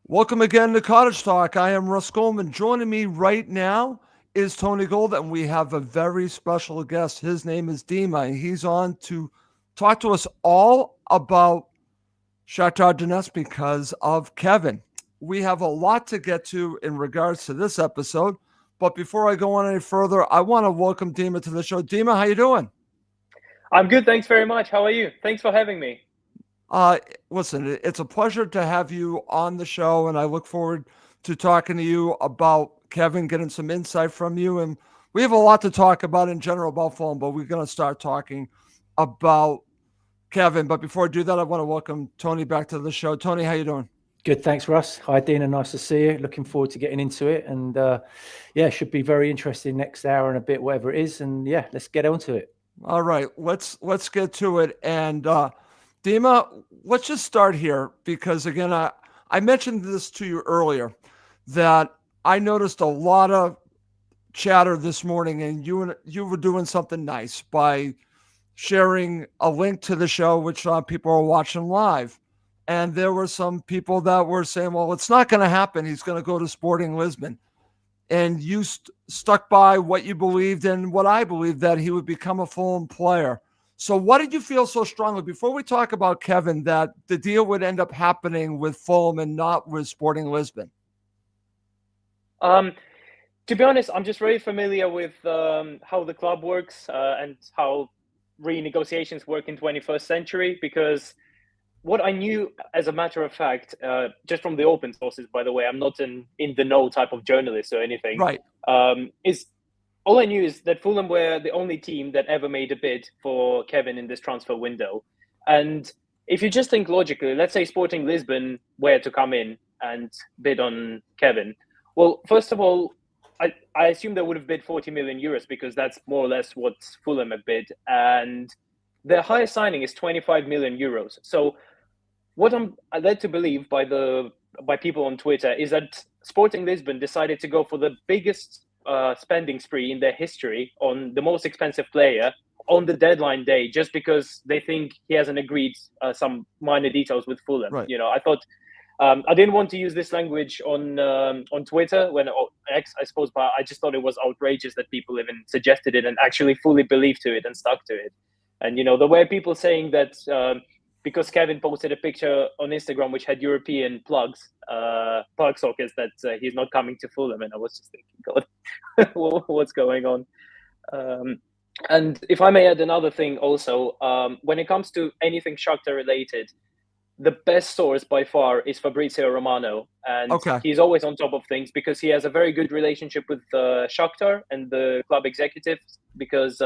Welcome again to Cottage Talk. I am Russ Goldman. Joining me right now is Tony Gold, and we have a very special guest. His name is Dima, and he's on to talk to us all about Shakhtar Donetsk because of Kevin. We have a lot to get to in regards to this episode, but before I go on any further, I want to welcome Dima to the show. Dima, how you doing? I'm good, thanks very much. How are you? Thanks for having me. Uh, Listen, it's a pleasure to have you on the show, and I look forward to talking to you about Kevin, getting some insight from you. And we have a lot to talk about in general about Fulham, but we're going to start talking about Kevin. But before I do that, I want to welcome Tony back to the show. Tony, how you doing? Good, thanks, Russ. Hi, Dina. Nice to see you. Looking forward to getting into it, and yeah, should be very interesting next hour and a bit, whatever it is. And yeah, let's get on to it. All right, let's get to it. And Dima, let's just start here because again, I mentioned this to you earlier that I noticed a lot of chatter this morning, and you were doing something nice by sharing a link to the show, which people are watching live. And there were some people that were saying, "Well, it's not going to happen. He's going to go to Sporting Lisbon." And you stuck by what you believed and what I believed, that he would become a Fulham player. So what did you feel so strongly, before we talk about Kevin, that the deal would end up happening with Fulham and not with Sporting Lisbon? Um, to be honest, I'm just very familiar with how the club works and how renegotiations work in 21st century. Because what I knew, as a matter of fact, just from the open sources, by the way, I'm not an in the know type of journalist or anything. Right. Is all I knew is that Fulham were the only team that ever made a bid for Kevin in this transfer window. And if you just think logically, let's say Sporting Lisbon were to come in and bid on Kevin. Well, first of all, I assume they would have bid 40 million euros because that's more or less what Fulham have bid. And their highest signing is 25 million euros. So what I'm led to believe by people on Twitter is that Sporting Lisbon decided to go for the biggest spending spree in their history on the most expensive player on the deadline day, just because they think he hasn't agreed some minor details with Fulham. Right. I thought I didn't want to use this language on Twitter or X, I suppose, but I just thought it was outrageous that people even suggested it and actually fully believed to it and stuck to it. And there were people saying that because Kevin posted a picture on Instagram which had European plug sockets, that he's not coming to Fulham, and I was just thinking, God, what's going on? And if I may add another thing also, when it comes to anything Shakhtar related, the best source by far is Fabrizio Romano, and he's always on top of things because he has a very good relationship with Shakhtar and the club executives, because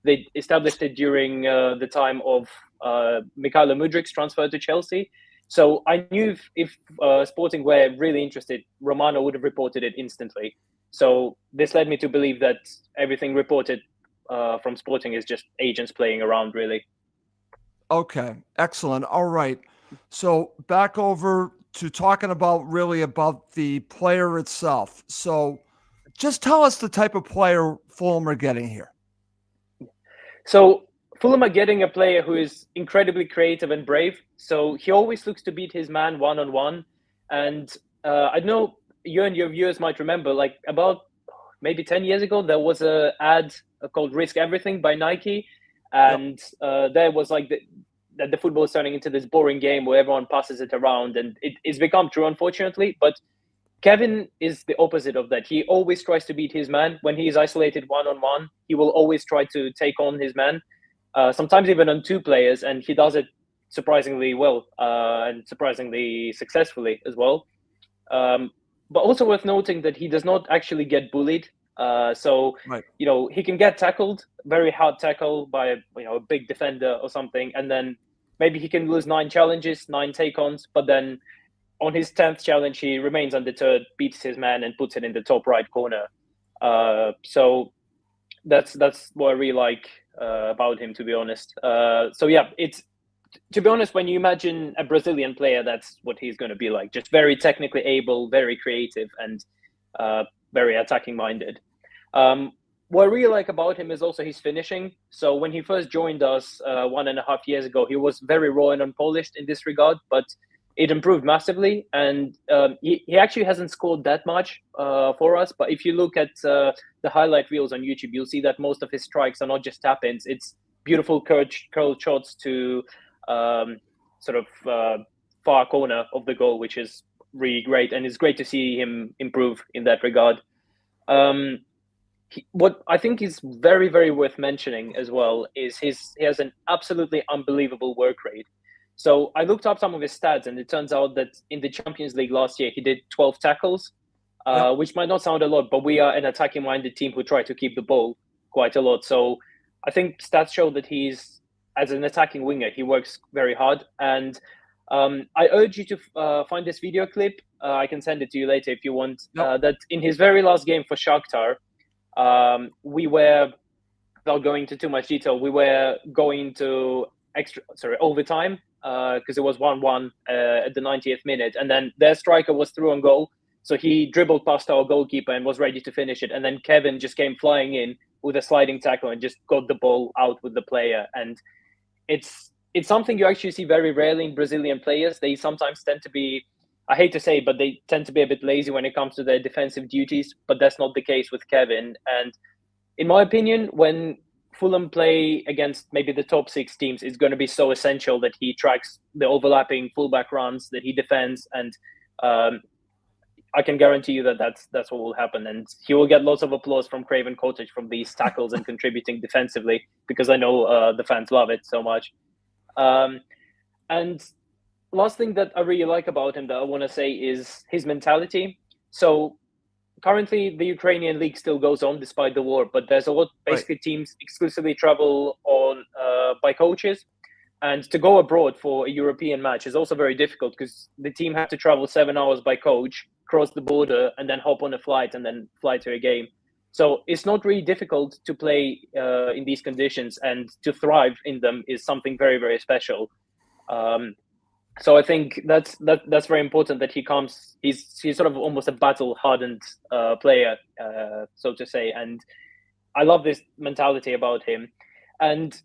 they established it during the time of Mykhailo Mudrik's transfer to Chelsea. So I knew if Sporting were really interested, Romano would have reported it instantly. So this led me to believe that everything reported from Sporting is just agents playing around, really. Okay, excellent. All right. So back over to talking about the player itself. So just tell us the type of player Fulham are getting here. So Fulham are getting a player who is incredibly creative and brave. So he always looks to beat his man one-on-one. And I know you and your viewers might remember, like about maybe 10 years ago, there was an ad called Risk Everything by Nike. And there was like that the football is turning into this boring game where everyone passes it around, and it's become true, unfortunately. But Kevin is the opposite of that. He always tries to beat his man. When he is isolated one-on-one, he will always try to take on his man, sometimes even on two players, and he does it surprisingly well and surprisingly successfully as well. But also worth noting that he does not actually get bullied. So, right. He can get tackled, very hard tackle by a big defender or something, and then maybe he can lose 9 challenges, 9 take-ons, but then on his 10th challenge, he remains undeterred, beats his man, and puts it in the top right corner. So that's what I really like about him, to be honest. So yeah, to be honest, when you imagine a Brazilian player, that's what he's going to be like. Just very technically able, very creative, and very attacking minded. What I really like about him is also his finishing. So when he first joined us 1.5 years ago, he was very raw and unpolished in this regard. But it improved massively. And he actually hasn't scored that much for us. But if you look at the highlight reels on YouTube, you'll see that most of his strikes are not just tap-ins. It's beautiful curl shots to sort of far corner of the goal, which is really great. And it's great to see him improve in that regard. What I think is very, very worth mentioning as well is he has an absolutely unbelievable work rate. So I looked up some of his stats, and it turns out that in the Champions League last year, he did 12 tackles, which might not sound a lot, but we are an attacking-minded team who try to keep the ball quite a lot. So I think stats show that as an attacking winger, he works very hard. And I urge you to find this video clip. I can send it to you later if you want. That in his very last game for Shakhtar, we were, without going into too much detail, we were going to overtime because it was 1-1 at the 90th minute, and then their striker was through on goal, so he dribbled past our goalkeeper and was ready to finish it, and then Kevin just came flying in with a sliding tackle and just got the ball out with the player. And it's something you actually see very rarely in Brazilian players. They sometimes tend to be, I hate to say, but they tend to be a bit lazy when it comes to their defensive duties, but that's not the case with Kevin. And in my opinion, when Fulham play against maybe the top 6 teams, it's going to be so essential that he tracks the overlapping fullback runs, that he defends, and I can guarantee you that that's what will happen. And he will get lots of applause from Craven Cottage from these tackles and contributing defensively, because I know the fans love it so much. And last thing that I really like about him that I want to say is his mentality. So currently the Ukrainian league still goes on despite the war, but there's a lot, basically teams exclusively travel on by coaches. And to go abroad for a European match is also very difficult because the team have to travel 7 hours by coach, cross the border, and then hop on a flight and then fly to a game. So it's not really difficult to play in these conditions, and to thrive in them is something very, very special. So I think that's very important that he comes. He's sort of almost a battle-hardened player, so to say, and I love this mentality about him. And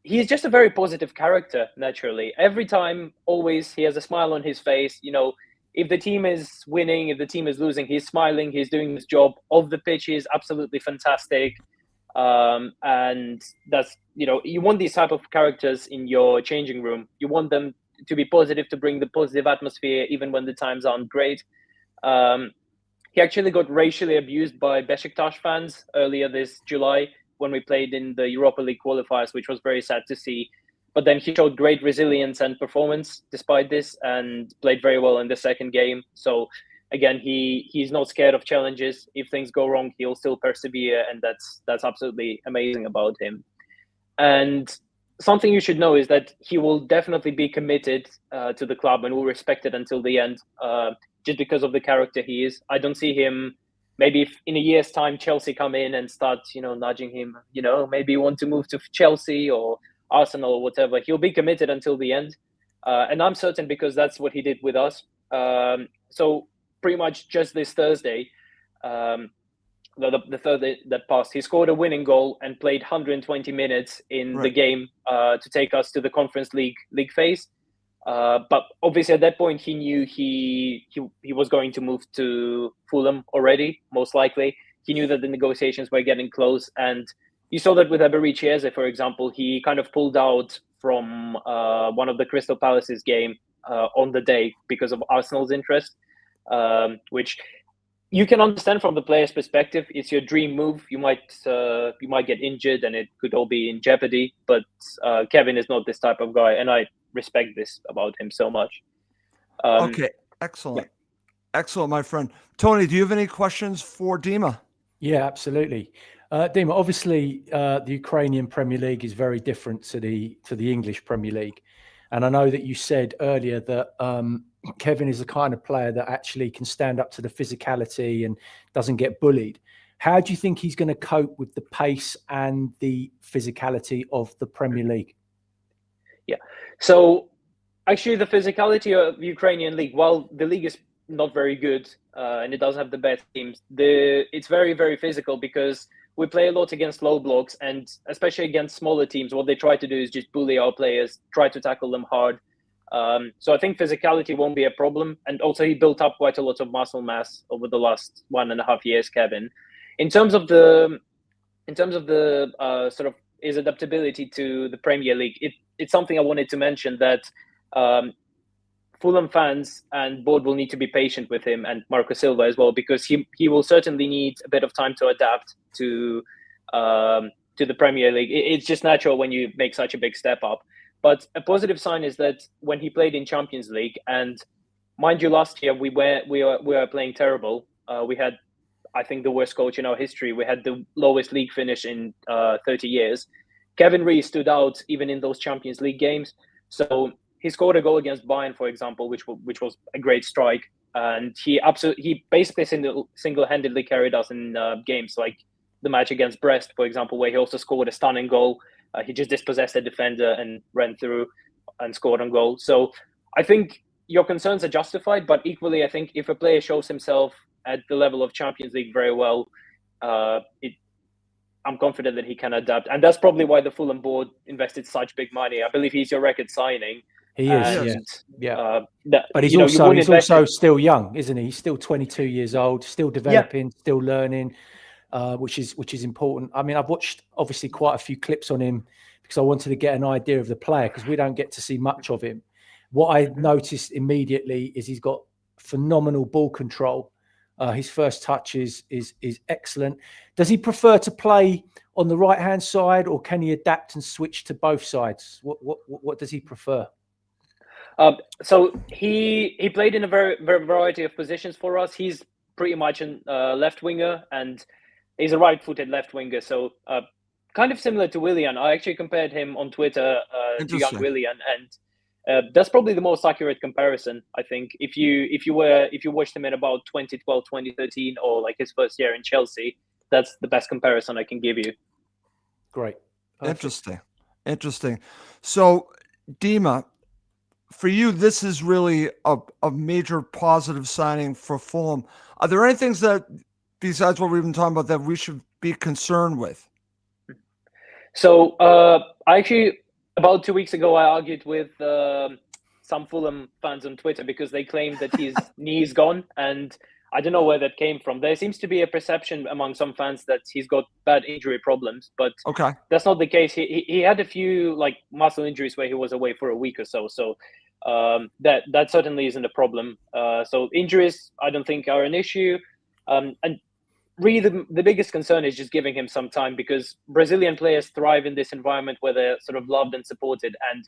he's just a very positive character, naturally. Every time, always, he has a smile on his face. You know, if the team is winning, if the team is losing, he's smiling, he's doing his job. Off the pitch, he's absolutely fantastic. And that's, you know, you want these type of characters in your changing room. You want them to be positive, to bring the positive atmosphere, even when the times aren't great. He actually got racially abused by Besiktas fans earlier this July when we played in the Europa League qualifiers, which was very sad to see. But then he showed great resilience and performance despite this, and played very well in the second game. So again, he's not scared of challenges. If things go wrong, he'll still persevere, and that's absolutely amazing about him. And something you should know is that he will definitely be committed to the club and will respect it until the end, just because of the character he is. I don't see him, maybe if in a year's time Chelsea come in and start, you know, nudging him, you know, maybe want to move to Chelsea or Arsenal or whatever. He'll be committed until the end. And I'm certain, because that's what he did with us. So pretty much just this Thursday, the Thursday that passed, he scored a winning goal and played 120 minutes in the game to take us to the Conference League phase. But obviously at that point he knew he was going to move to Fulham already, most likely. He knew that the negotiations were getting close, and you saw that with Eberechi Eze, for example. He kind of pulled out from one of the Crystal Palace's game on the day because of Arsenal's interest, which you can understand from the player's perspective. It's your dream move. You might get injured and it could all be in jeopardy. But Kevin is not this type of guy, and I respect this about him so much. Okay, excellent. Yeah. Excellent, my friend. Tony, do you have any questions for Dima? Yeah, absolutely. Dima, obviously the Ukrainian Premier League is very different to the English Premier League. And I know that you said earlier that Kevin is the kind of player that actually can stand up to the physicality and doesn't get bullied. How do you think he's going to cope with the pace and the physicality of the Premier League? Yeah. So actually the physicality of the Ukrainian league, while the league is not very good and it does have the best teams, it's very, very physical, because we play a lot against low blocks, and especially against smaller teams, what they try to do is just bully our players, try to tackle them hard. So I think physicality won't be a problem. And also he built up quite a lot of muscle mass over the last 1.5 years, Kevin. In terms of the sort of his adaptability to the Premier League, it's something I wanted to mention, that Fulham fans and board will need to be patient with him, and Marco Silva as well, because he will certainly need a bit of time to adapt to the Premier League. It's just natural when you make such a big step up. But a positive sign is that when he played in Champions League, and mind you, last year we were playing terrible. We had, I think, the worst coach in our history. We had the lowest league finish in 30 years. Kevin really stood out even in those Champions League games. So he scored a goal against Bayern, for example, which was a great strike, and he basically single-handedly carried us in games like the match against Brest, for example, where he also scored a stunning goal. He just dispossessed a defender and ran through and scored on goal. So I think your concerns are justified, but equally, I think if a player shows himself at the level of Champions League very well, I'm confident that he can adapt. And that's probably why the Fulham board invested such big money. I believe he's your record signing. He is, yeah. But he's also still young, isn't he? He's still 22 years old, still developing, still learning. Which is important. I mean, I've watched obviously quite a few clips on him because I wanted to get an idea of the player, because we don't get to see much of him. What I noticed immediately is he's got phenomenal ball control. His first touch is excellent. Does he prefer to play on the right hand side, or can he adapt and switch to both sides? What does he prefer? So he played in a very variety of positions for us. He's pretty much a left winger, and he's a right-footed left winger, so kind of similar to Willian. I actually compared him on Twitter to young Willian, and that's probably the most accurate comparison, I think. If you watched him in about 2012, 2013, or like his first year in Chelsea, that's the best comparison I can give you. Great. Interesting. So, Dima, for you, this is really a major positive signing for Fulham. Are there any things that, besides what we've been talking about, that we should be concerned with? So I actually, about 2 weeks ago, I argued with some Fulham fans on Twitter because they claimed that his knee is gone, and I don't know where that came from. There seems to be a perception among some fans that he's got bad injury problems, but that's not the case. He had a few like muscle injuries where he was away for a week or so. So that certainly isn't a problem. So injuries, I don't think, are an issue. And really, the biggest concern is just giving him some time, because Brazilian players thrive in this environment where they're sort of loved and supported. And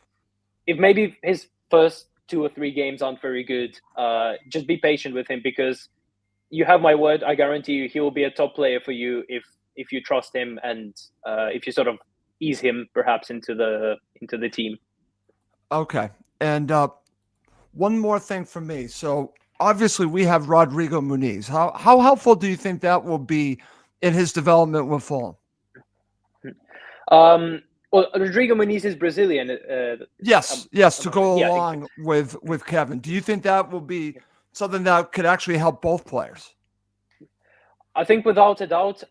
if maybe his first 2 or 3 games aren't very good, just be patient with him, because you have my word. I guarantee you he will be a top player for you if you trust him, and if you sort of ease him perhaps into the team. Okay. And one more thing from me. So obviously we have Rodrigo Muniz. How helpful do you think that will be in his development with Fulham? Well, Rodrigo Muniz is Brazilian. Yes, to go along with Kevin. Do you think that will be something that could actually help both players? I think without a doubt,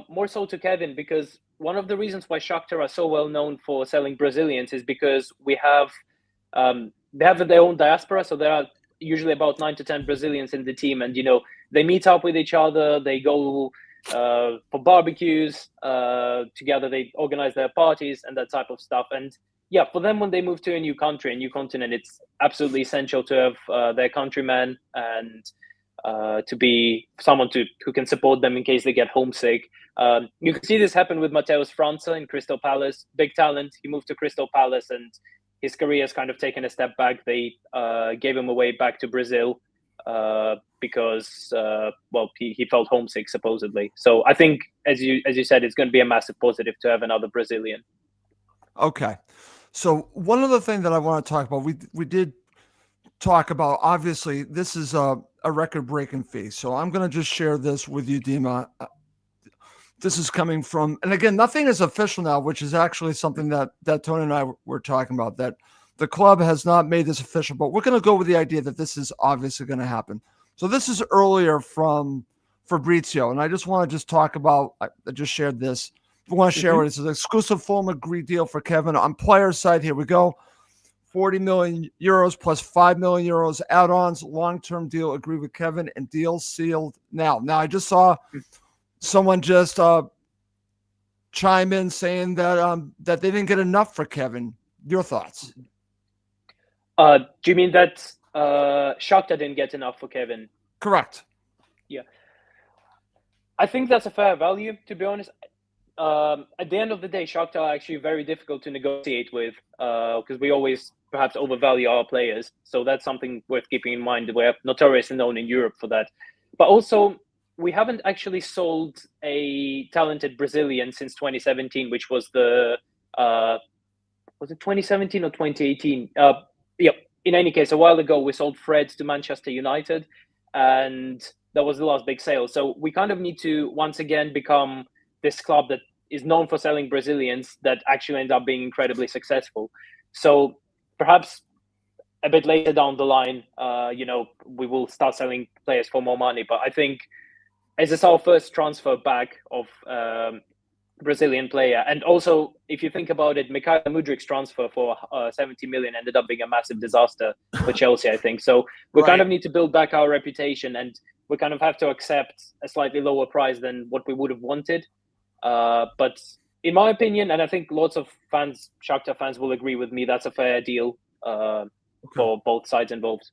more so to Kevin, because one of the reasons why Shakhtar are so well known for selling Brazilians is because they have their own diaspora. So there are usually about 9 to 10 Brazilians in the team, and they meet up with each other. They go for barbecues together. They organize their parties and that type of stuff. And yeah, for them, when they move to a new country, a new continent, it's absolutely essential to have their countryman and to be someone who can support them in case they get homesick. You can see this happen with Mateus França in Crystal Palace. Big talent. He moved to Crystal Palace, and his career has kind of taken a step back. They gave him away back to Brazil because he felt homesick, supposedly. So I think, as you said, it's going to be a massive positive to have another Brazilian. Okay. So one other thing that I want to talk about, we did talk about, obviously, this is a record-breaking fee. So I'm going to just share this with you, Dima. This is coming from, and again, nothing is official now, which is actually something that Tony and I were talking about, that the club has not made this official, but we're going to go with the idea that this is obviously going to happen. So this is earlier from Fabrizio, and I just want to talk about, I just shared this. I want to share it. It's an exclusive Fulham agreed deal for Kevin. On player side, here we go. 40 million euros plus 5 million euros add-ons, long-term deal. Agree with Kevin, and deal sealed now. Now, I just saw someone just chime in saying that that they didn't get enough for Kevin. Your thoughts? Do you mean that Shakhtar didn't get enough for Kevin? Correct. Yeah. I think that's a fair value, to be honest. At the end of the day, Shakhtar are actually very difficult to negotiate with because we always perhaps overvalue our players. So that's something worth keeping in mind. We're notoriously known in Europe for that. But also, we haven't actually sold a talented Brazilian since 2017, which was was it 2017 or 2018? Yeah. In any case, a while ago, we sold Fred to Manchester United, and that was the last big sale. So we kind of need to once again become this club that is known for selling Brazilians that actually end up being incredibly successful. So perhaps a bit later down the line, we will start selling players for more money. But I think as it's our first transfer back of Brazilian player, and also if you think about it, Mikhail Mudrik's transfer for 70 million ended up being a massive disaster for Chelsea, I think. So we kind of need to build back our reputation, and we kind of have to accept a slightly lower price than what we would have wanted. But in my opinion, and I think lots of fans, Shakhtar fans, will agree with me, that's a fair deal for both sides involved.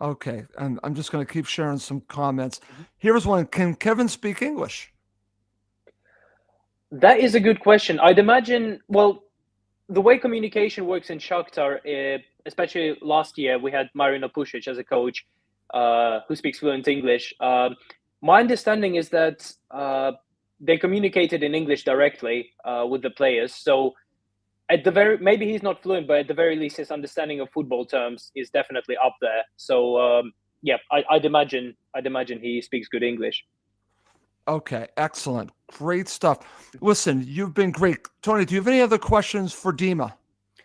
Okay, and I'm just going to keep sharing some comments. Here's one. Can Kevin speak English? That is a good question. I'd imagine, well, the way communication works in Shakhtar, especially last year, we had Marino Pušić as a coach who speaks fluent English. My understanding is that they communicated in English directly with the players. So maybe he's not fluent, but at the very least, his understanding of football terms is definitely up there. So I'd imagine he speaks good English. Okay, excellent, great stuff. Listen, you've been great, Tony. Do you have any other questions for Dima?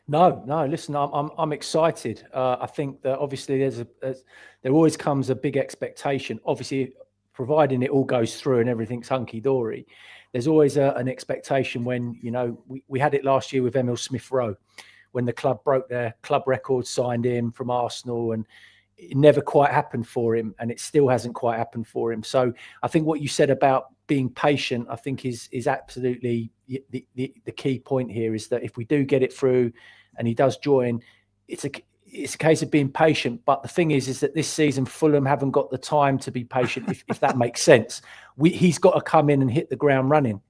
No. Listen, I'm excited. I think that obviously there always comes a big expectation. Obviously, providing it all goes through and everything's hunky dory, there's always an expectation when we had it last year with Emil Smith Rowe, when the club broke their club record, signed him from Arsenal, and it never quite happened for him, and it still hasn't quite happened for him. So I think what you said about being patient, I think is absolutely the key point here, is that if we do get it through and he does join, it's a case of being patient. But the thing is that this season Fulham haven't got the time to be patient, if that makes sense. He's got to come in and hit the ground running,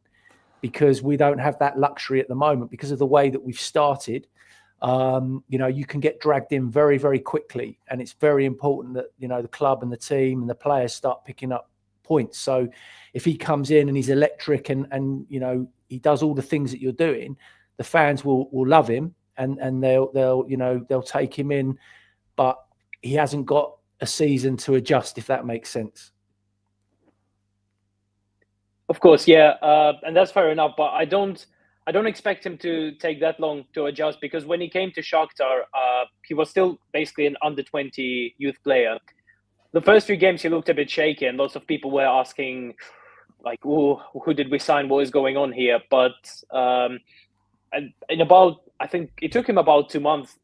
because we don't have that luxury at the moment because of the way that we've started. You can get dragged in very, very quickly, and it's very important that the club and the team and the players start picking up points. So if he comes in and he's electric and he does all the things that you're doing, the fans will love him, and they'll take him in. But he hasn't got a season to adjust, if that makes sense. Of course, yeah, and that's fair enough. But I don't expect him to take that long to adjust, because when he came to Shakhtar, he was still basically an under-20 youth player. The first few games he looked a bit shaky, and lots of people were asking, like, who did we sign? What is going on here? But I think it took him about 2 months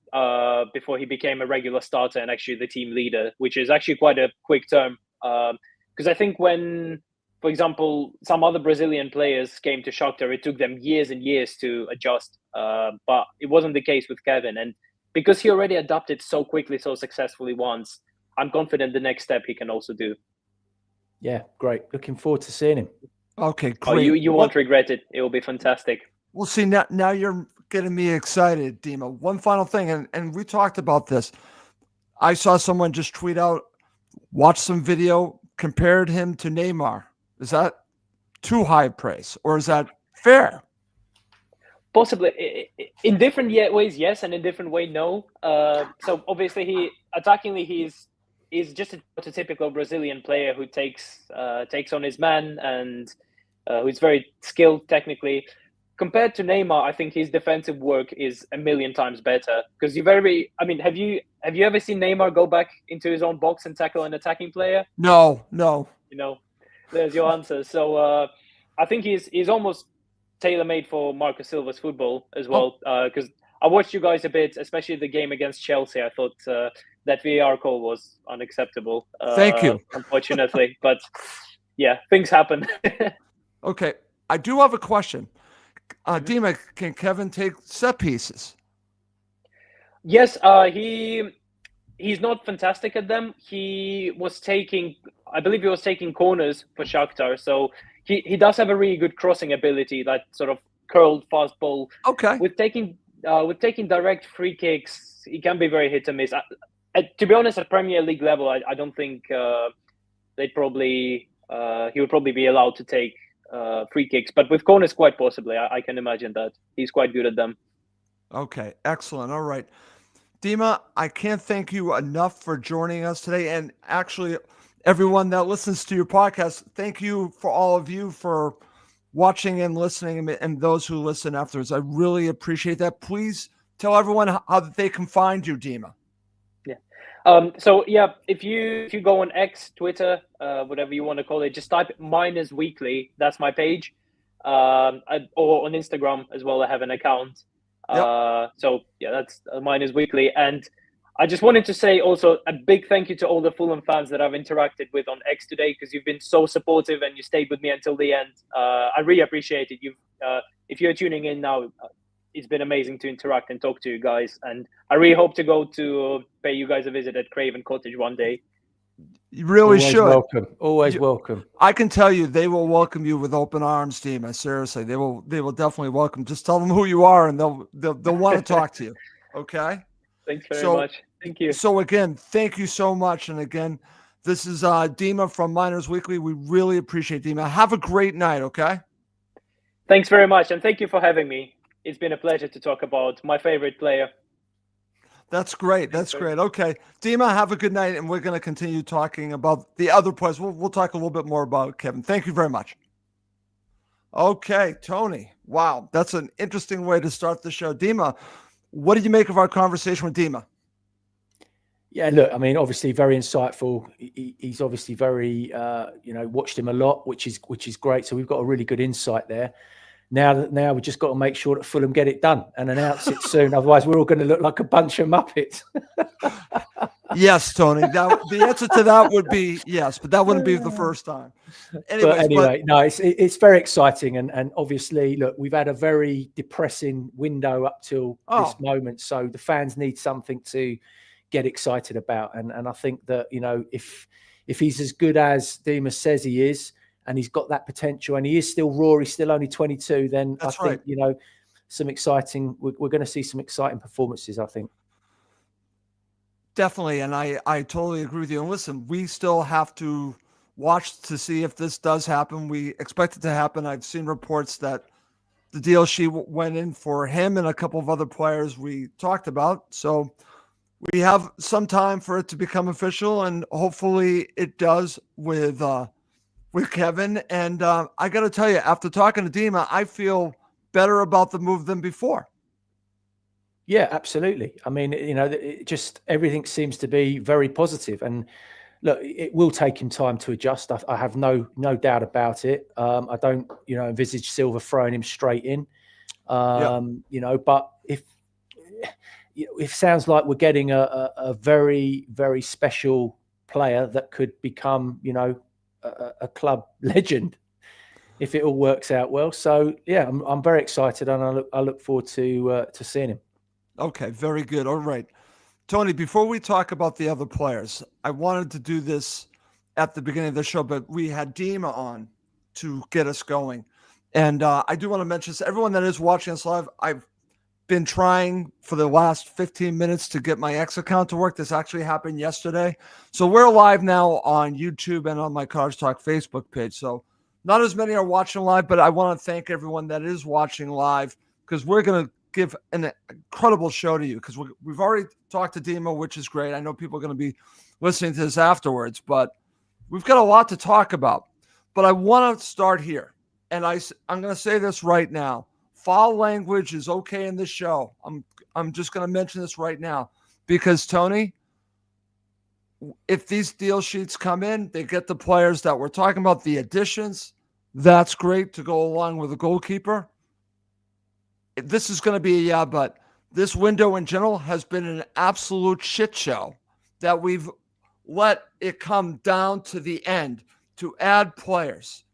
before he became a regular starter and actually the team leader, which is actually quite a quick term. Because I think when, for example, some other Brazilian players came to Shakhtar, it took them years and years to adjust. But it wasn't the case with Kevin. And because he already adapted so quickly, so successfully once, I'm confident the next step he can also do. Yeah, great. Looking forward to seeing him. Okay, great. Oh, you won't regret it. It will be fantastic. We'll see. Now you're getting me excited, Dima. One final thing, and we talked about this. I saw someone just tweet out, watch some video, compared him to Neymar. Is that too high praise, or is that fair? Possibly. In different ways, yes, and in different way, no. So obviously, he's just a typical Brazilian player who takes on his man, and who's very skilled technically. Compared to Neymar, I think his defensive work is a million times better, because have you ever seen Neymar go back into his own box and tackle an attacking player? No. There's your answer. So I think he's almost tailor-made for Marco Silva's football as well, because I watched you guys a bit, especially the game against Chelsea. I thought that VAR call was unacceptable. Thank you. Unfortunately, but yeah, things happen. Okay, I do have a question. Dima, can Kevin take set pieces? Yes, he's not fantastic at them. He was taking, I believe he was taking corners for Shakhtar. So he does have a really good crossing ability, that sort of curled fast ball. Okay. With taking direct free kicks, he can be very hit and miss. To be honest, at Premier League level, I don't think he would probably be allowed to take free kicks. But with corners, quite possibly, I can imagine that he's quite good at them. Okay, excellent. All right. Dima, I can't thank you enough for joining us today. And actually, everyone that listens to your podcast, thank you for all of you for watching and listening, and those who listen afterwards. I really appreciate that. Please tell everyone how they can find you, Dima. Yeah. So yeah, if you go on X, Twitter, whatever you want to call it, just type Miners Weekly. That's my page. Or on Instagram as well. I have an account. Yep. So yeah, that's Miners Weekly. And I just wanted to say also a big thank you to all the Fulham fans that I've interacted with on X today, because you've been so supportive and you stayed with me until the end. I really appreciate it. If you're tuning in now, it's been amazing to interact and talk to you guys. And I really hope to go to pay you guys a visit at Craven Cottage one day. You really Always should. Welcome. Always welcome. I can tell you, they will welcome you with open arms, Dima. Seriously, they will definitely welcome. Just tell them who you are, and they'll want to talk to you. Okay. Thanks very much. Thank you. So again, thank you so much. And again, this is Dima from Miners Weekly. We really appreciate Dima. Have a great night. Okay. Thanks very much, and thank you for having me. It's been a pleasure to talk about my favorite player. That's great. That's great. Okay. Dima, have a good night. And we're going to continue talking about the other players. We'll talk a little bit more about Kevin. Thank you very much. Okay, Tony. Wow. That's an interesting way to start the show. Dima, what did you make of our conversation with Dima? Yeah, look, I mean, obviously very insightful. He's obviously very, watched him a lot, which is great. So we've got a really good insight there. Now we just got to make sure that Fulham get it done and announce it soon. Otherwise, we're all going to look like a bunch of Muppets. Yes, Tony. The answer to that would be yes, but that wouldn't be the first time. No, it's very exciting, and obviously, look, we've had a very depressing window up till this moment, so the fans need something to get excited about, and I think that if he's as good as Dima says he is, and he's got that potential, and he is still raw, he's still only 22, then I think, some exciting, we're going to see some exciting performances, I think. Definitely. And I totally agree with you. And listen, we still have to watch to see if this does happen. We expect it to happen. I've seen reports that the deal sheet went in for him and a couple of other players we talked about. So we have some time for it to become official, and hopefully it does with Kevin. And I got to tell you, after talking to Dima, I feel better about the move than before. Yeah, absolutely. I mean, just everything seems to be very positive. And look, it will take him time to adjust. I have no doubt about it. I don't, envisage Silva throwing him straight in. But if it sounds like we're getting a very, very special player that could become, a club legend if it all works out well. So yeah, I'm very excited, and I look forward to seeing him. Okay, very good. All right, Tony, before we talk about the other players, I wanted to do this at the beginning of the show, but we had Dima on to get us going. And I do want to mention this. Everyone that is watching us live, I've been trying for the last 15 minutes to get my X account to work. This actually happened yesterday. So we're live now on YouTube and on my Cottage Talk Facebook page. So not as many are watching live, but I want to thank everyone that is watching live, because we're going to give an incredible show to you, because we've already talked to Dima, which is great. I know people are going to be listening to this afterwards, but we've got a lot to talk about. But I want to start here, and I'm going to say this right now. Foul language is okay in this show. I'm just going to mention this right now, because Tony, if these deal sheets come in, they get the players that we're talking about, the additions. That's great to go along with the goalkeeper. This is going to be but this window in general has been an absolute shit show, that we've let it come down to the end to add players.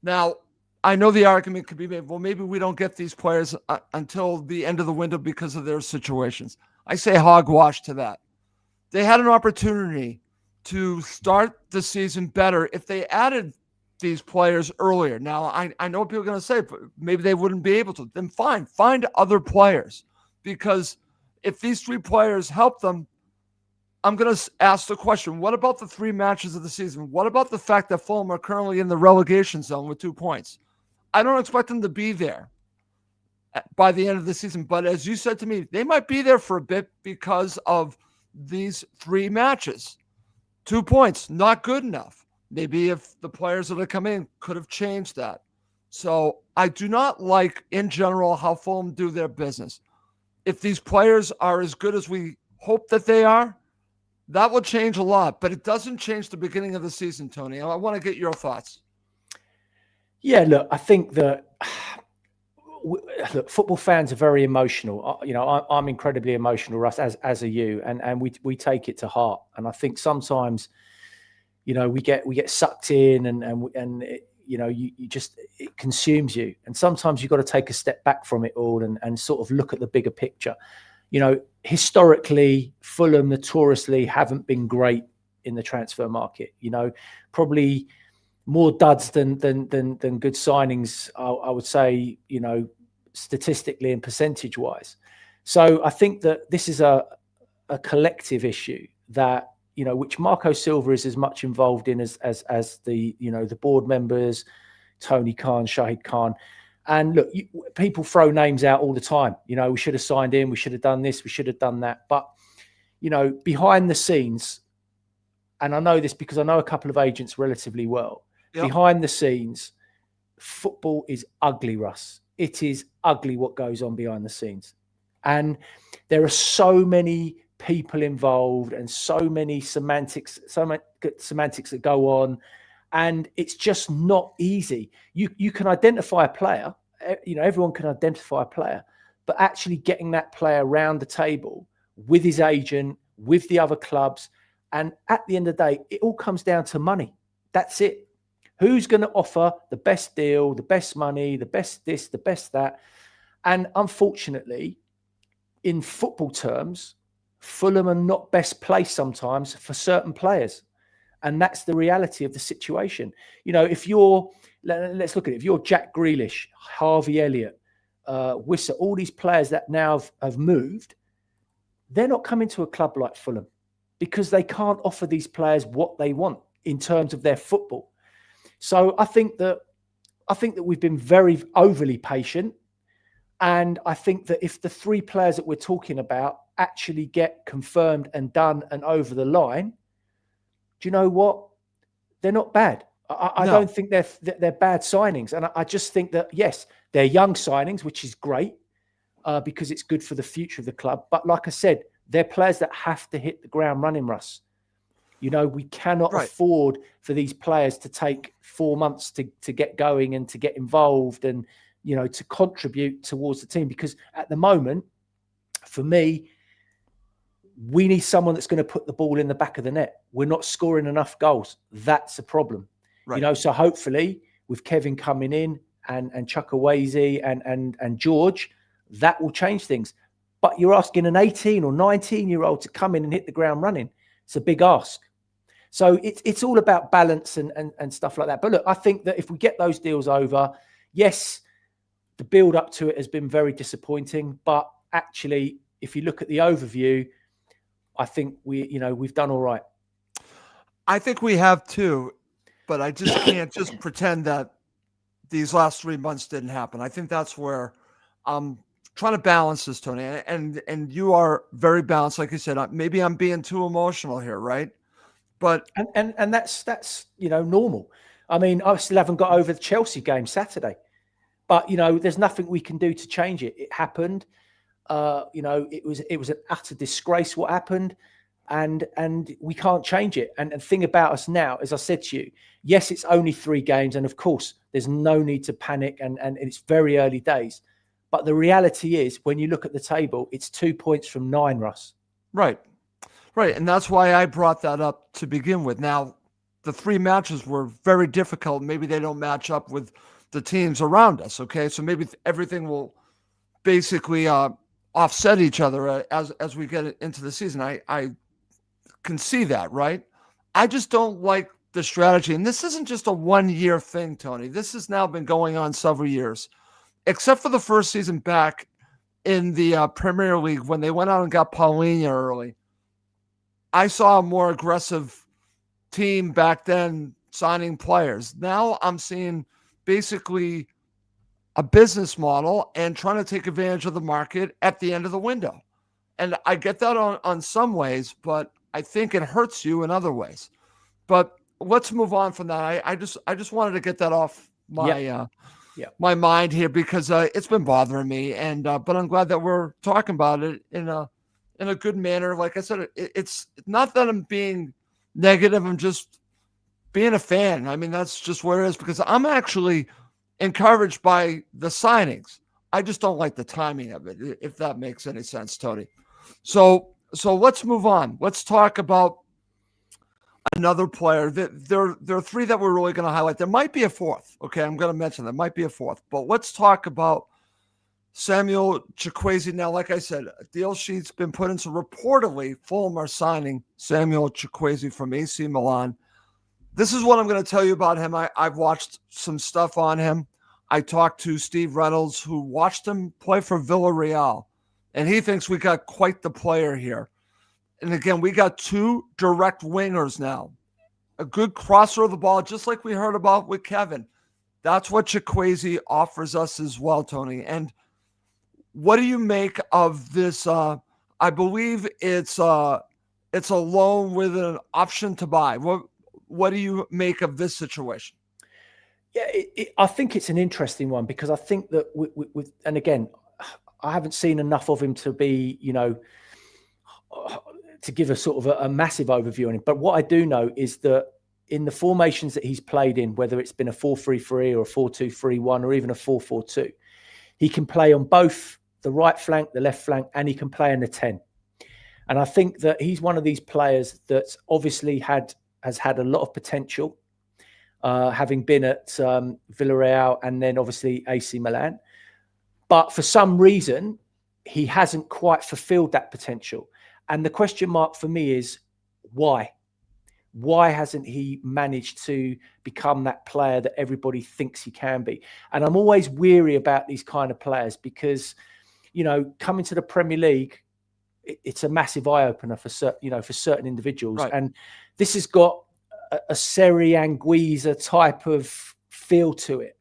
Now, I know the argument could be made, well, maybe we don't get these players until the end of the window because of their situations. I say hogwash to that. They had an opportunity to start the season better if they added these players earlier. Now, I know what people are going to say, but maybe they wouldn't be able to. Then fine, find other players. Because if these 3 players help them, I'm going to ask the question, what about the 3 matches of the season? What about the fact that Fulham are currently in the relegation zone with 2 points? I don't expect them to be there by the end of the season. But as you said to me, they might be there for a bit because of these 3 matches. 2 points, not good enough. Maybe if the players that have come in could have changed that. So I do not like, in general, how Fulham do their business. If these players are as good as we hope that they are, that will change a lot. But it doesn't change the beginning of the season, Tony. I want to get your thoughts. Yeah, look, I think that look, football fans are very emotional. You know, I'm incredibly emotional, Russ, as are you, and we take it to heart. And I think sometimes, you know, we get sucked in, and it, you know, you just, it consumes you. And sometimes you've got to take a step back from it all and sort of look at the bigger picture. You know, historically, Fulham notoriously haven't been great in the transfer market. You know, probably more duds than good signings, I would say, you know, statistically and percentage wise. So I think that this is a collective issue that, you know, which Marco Silva is as much involved in as the, you know, the board members, Tony Khan, Shahid Khan. And look, people throw names out all the time. You know, we should have signed in, we should have done this, we should have done that. But, you know, behind the scenes, and I know this because I know a couple of agents relatively well, behind the scenes, football is ugly, Russ. It is ugly what goes on behind the scenes. And there are so many people involved and so many semantics that go on. And it's just not easy. You can identify a player, you know, everyone can identify a player, but actually getting that player around the table with his agent, with the other clubs. And at the end of the day, it all comes down to money. That's it. Who's going to offer the best deal, the best money, the best this, the best that? And unfortunately, in football terms, Fulham are not best placed sometimes for certain players. And that's the reality of the situation. You know, if you're, let's look at it. If you're Jack Grealish, Harvey Elliott, Wissa, all these players that now have moved, they're not coming to a club like Fulham because they can't offer these players what they want in terms of their football. So I think that we've been very overly patient. And I think that if the 3 players that we're talking about actually get confirmed and done and over the line, do you know what? They're not bad. I don't think they're bad signings. And I just think that, yes, they're young signings, which is great because it's good for the future of the club. But like I said, they're players that have to hit the ground running, Russ. You know, we cannot afford for these players to take 4 months to get going and to get involved and, you know, to contribute towards the team. Because at the moment, for me, we need someone that's going to put the ball in the back of the net. We're not scoring enough goals. That's a problem. Right. You know, so hopefully with Kevin coming in and Chukwueze and George, that will change things. But you're asking an 18 or 19-year-old to come in and hit the ground running. It's a big ask. So it's all about balance and stuff like that. But look, I think that if we get those deals over, yes, the build up to it has been very disappointing. But actually, if you look at the overview, I think we've done all right. I think we have too, but I just can't just pretend that these last 3 months didn't happen. I think that's where I'm trying to balance this, Tony. And you are very balanced, like you said. Maybe I'm being too emotional here, right? But and that's you know, normal. I mean, I still haven't got over the Chelsea game Saturday, but you know, there's nothing we can do to change it. It happened. You know, it was an utter disgrace what happened, and we can't change it. And the thing about us now, as I said to you, yes, it's only 3 games, and of course, there's no need to panic, and it's very early days. But the reality is, when you look at the table, it's 2 points from 9, Russ. Right. And that's why I brought that up to begin with. Now, the 3 matches were very difficult. Maybe they don't match up with the teams around us. Okay. So maybe everything will basically offset each other as we get into the season. I can see that, right? I just don't like the strategy. And this isn't just a 1-year thing, Tony. This has now been going on several years, except for the first season back in the Premier League when they went out and got Paulinho early. I saw a more aggressive team back then signing players. Now I'm seeing basically a business model and trying to take advantage of the market at the end of the window. And I get that on some ways, but I think it hurts you in other ways. But let's move on from that. I just wanted to get that off my my mind here because it's been bothering me. And but I'm glad that we're talking about it in a good manner. Like I said, it's not that I'm being negative. I'm just being a fan. I mean, that's just what it is because I'm actually encouraged by the signings. I just don't like the timing of it, if that makes any sense, Tony. So let's move on. Let's talk about another player. There are 3 that we're really going to highlight. There might be a 4th. Okay, I'm going to mention there might be a 4th. But let's talk about Samuel Chukwueze. Now, like I said, a deal sheet's been put in. So reportedly, Fulham are signing Samuel Chukwueze from AC Milan. This is what I'm going to tell you about him. I've watched some stuff on him. I talked to Steve Reynolds, who watched him play for Villarreal, and he thinks we got quite the player here. And again, we got 2 direct wingers now. A good crosser of the ball, just like we heard about with Kevin. That's what Chukwueze offers us as well, Tony. And what do you make of this? I believe it's a loan with an option to buy. What do you make of this situation? Yeah, I think it's an interesting one because I think that with and again, I haven't seen enough of him to be, to give a sort of a massive overview on him. But what I do know is that in the formations that he's played in, whether it's been a 4-3-3 or a 4-2-3-1 or even a 4-4-2, he can play on both the right flank, the left flank, and he can play in the 10. And I think that he's one of these players that obviously has had a lot of potential, having been at Villarreal and then obviously AC Milan. But for some reason, he hasn't quite fulfilled that potential. And the question mark for me is why? Why hasn't he managed to become that player that everybody thinks he can be? And I'm always weary about these kind of players because, coming to the Premier League, it's a massive eye opener for certain individuals. Right. And this has got a Serie Anguissa type of feel to it.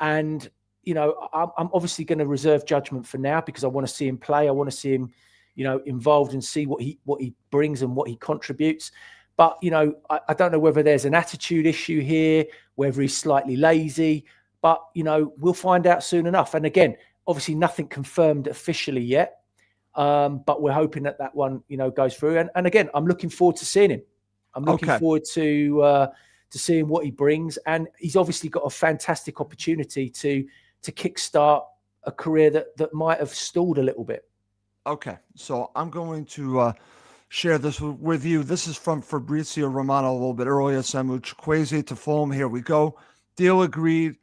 And, I'm obviously going to reserve judgment for now because I want to see him play. I want to see him, involved and see what he brings and what he contributes. But, I don't know whether there's an attitude issue here, whether he's slightly lazy, but, we'll find out soon enough. And again, obviously nothing confirmed officially yet. But we're hoping that one, goes through. And again, I'm looking forward to seeing him. I'm looking forward to seeing what he brings. And he's obviously got a fantastic opportunity to kickstart a career that might have stalled a little bit. Okay. So I'm going to share this with you. This is from Fabrizio Romano a little bit earlier. Samuel Chukwueze to Fulham. Here we go. Deal agreed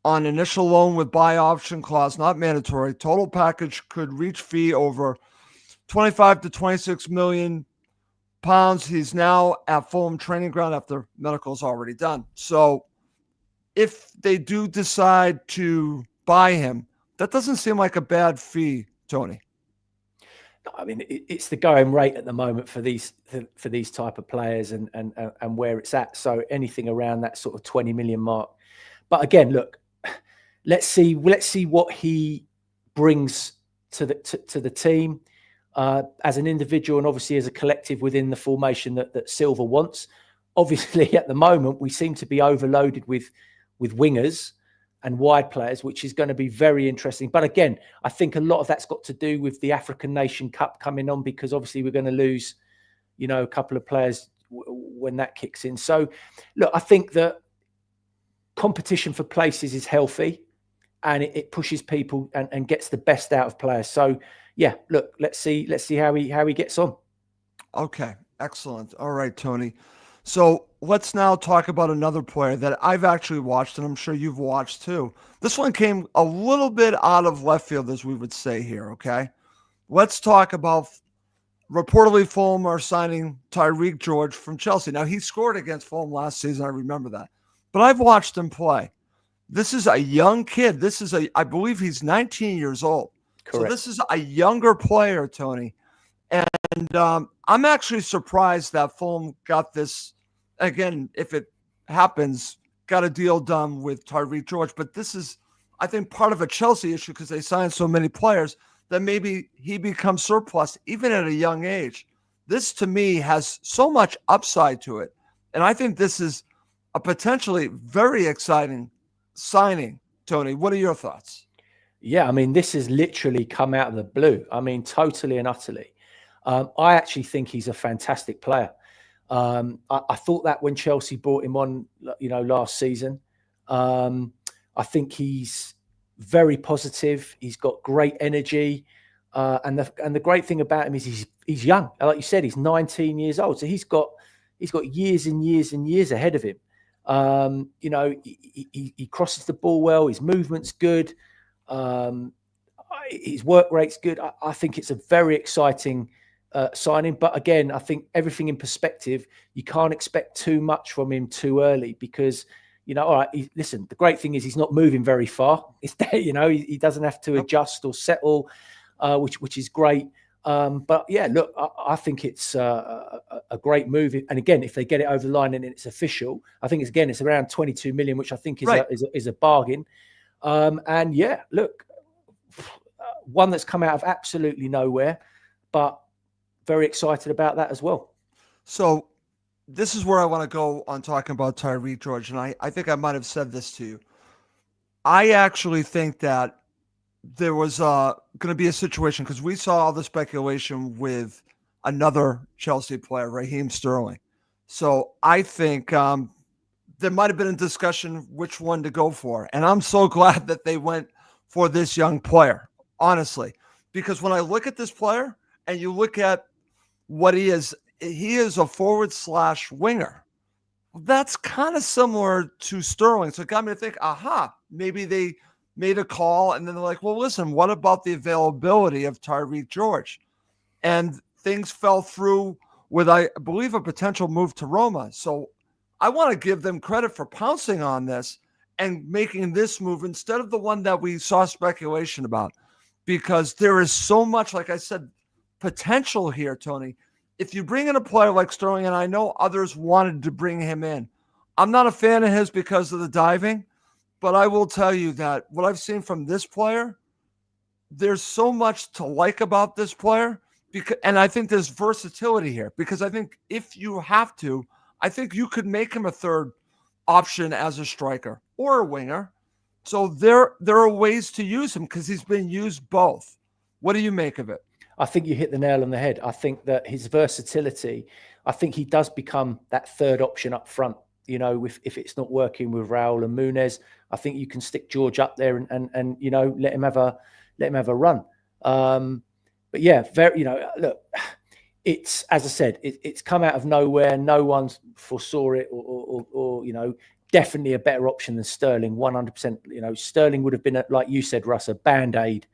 on initial loan with buy option clause, not mandatory. Total package could reach fee over 25 to 26 million pounds. He's now at Fulham training ground after medical is already done. So if they do decide to buy him, that doesn't seem like a bad fee, Tony. I mean, it's the going rate at the moment for these type of players and where it's at. So anything around that sort of 20 million mark. But again, look, let's see what he brings to the team as an individual and obviously as a collective within the formation that Silva wants. Obviously, at the moment, we seem to be overloaded with wingers and wide players, which is going to be very interesting. But again, I think a lot of that's got to do with the African Nation Cup coming on because obviously we're going to lose, a couple of players when that kicks in. So, look, I think that competition for places is healthy. and it pushes people and gets the best out of players. So yeah, look, let's see how he gets on. Okay, excellent. All right, Tony. So let's now talk about another player that I've actually watched, and I'm sure you've watched too. This one came a little bit out of left field, as we would say here. Okay, let's talk about reportedly Fulham are signing Tyreek George from Chelsea. Now, he scored against Fulham last season. I remember that. But I've watched him play. This is a young kid. I believe he's 19 years old. Correct. So this is a younger player, Tony. And I'm actually surprised that Fulham got this. Again, if it happens, got a deal done with Tyreek George. But this is, I think, part of a Chelsea issue because they signed so many players that maybe he becomes surplus even at a young age. This, to me, has so much upside to it. And I think this is a potentially very exciting signing. Tony, what are your thoughts? Yeah, I mean, this has literally come out of the blue. I mean, totally and utterly. I actually think he's a fantastic player. I thought that when Chelsea brought him on, last season. I think he's very positive. He's got great energy, and the great thing about him is he's young. Like you said, he's 19 years old, so he's got years and years and years ahead of him. He crosses the ball well. His movement's good. His work rate's good. I think it's a very exciting signing. But again, I think everything in perspective, you can't expect too much from him too early because, all right, listen, the great thing is he's not moving very far. It's there, he doesn't have to adjust or settle, which is great. But yeah, look, I think it's a great move. And again, if they get it over the line and it's official, I think it's around 22 million, which I think is a bargain. And yeah, look, one that's come out of absolutely nowhere, but very excited about that as well. So this is where I want to go on talking about Tyreek George. And I think I might have said this to you. I actually think that there was going to be a situation because we saw all the speculation with another Chelsea player, Raheem Sterling. So I think there might have been a discussion which one to go for. And I'm so glad that they went for this young player, honestly, because when I look at this player and you look at what he is a forward/winger. That's kind of similar to Sterling. So it got me to think, maybe they made a call and then they're like, well, listen, what about the availability of Tyreek George? And things fell through with, I believe, a potential move to Roma. So I want to give them credit for pouncing on this and making this move instead of the one that we saw speculation about, because there is so much, like I said, potential here, Tony. If you bring in a player like Sterling, and I know others wanted to bring him in, I'm not a fan of his because of the diving, but I will tell you that what I've seen from this player, there's so much to like about this player, and I think there's versatility here because I think if you have to, I think you could make him a third option as a striker or a winger. So there are ways to use him because he's been used both. What do you make of it? I think you hit the nail on the head. I think that his versatility, I think he does become that third option up front. If it's not working with Raul and Munez, I think you can stick George up there and let him have a run. But yeah, look, it's, as I said, it's come out of nowhere. No one foresaw it or definitely a better option than Sterling. 100%. Sterling would have been, like you said, Russ, a band-aid,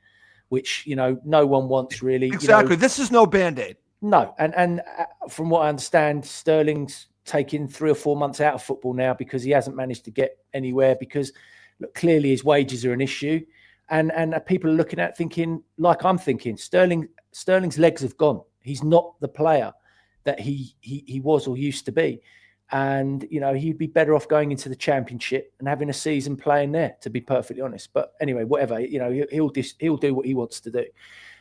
which, no one wants really. Exactly. This is no Band-Aid. No. And from what I understand, Sterling's taking 3 or 4 months out of football now because he hasn't managed to get anywhere because look, clearly his wages are an issue. And people are looking at thinking, like I'm thinking, Sterling's legs have gone. He's not the player that he was or used to be. And, he'd be better off going into the Championship and having a season playing there, to be perfectly honest. But anyway, whatever, he'll do what he wants to do.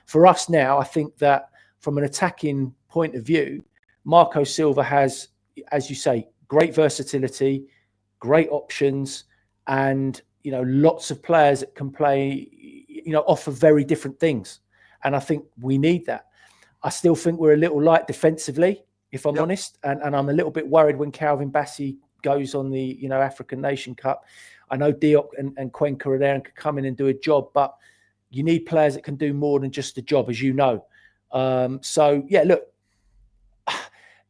For us now, I think that from an attacking point of view, Marco Silva has, as you say, great versatility, great options, and, lots of players that can play, offer very different things. And I think we need that. I still think we're a little light defensively, if I'm honest. And I'm a little bit worried when Calvin Bassey goes on the African Nation Cup. I know Diop and Cuenca are there and can come in and do a job, but you need players that can do more than just the job, as you know. So yeah, look,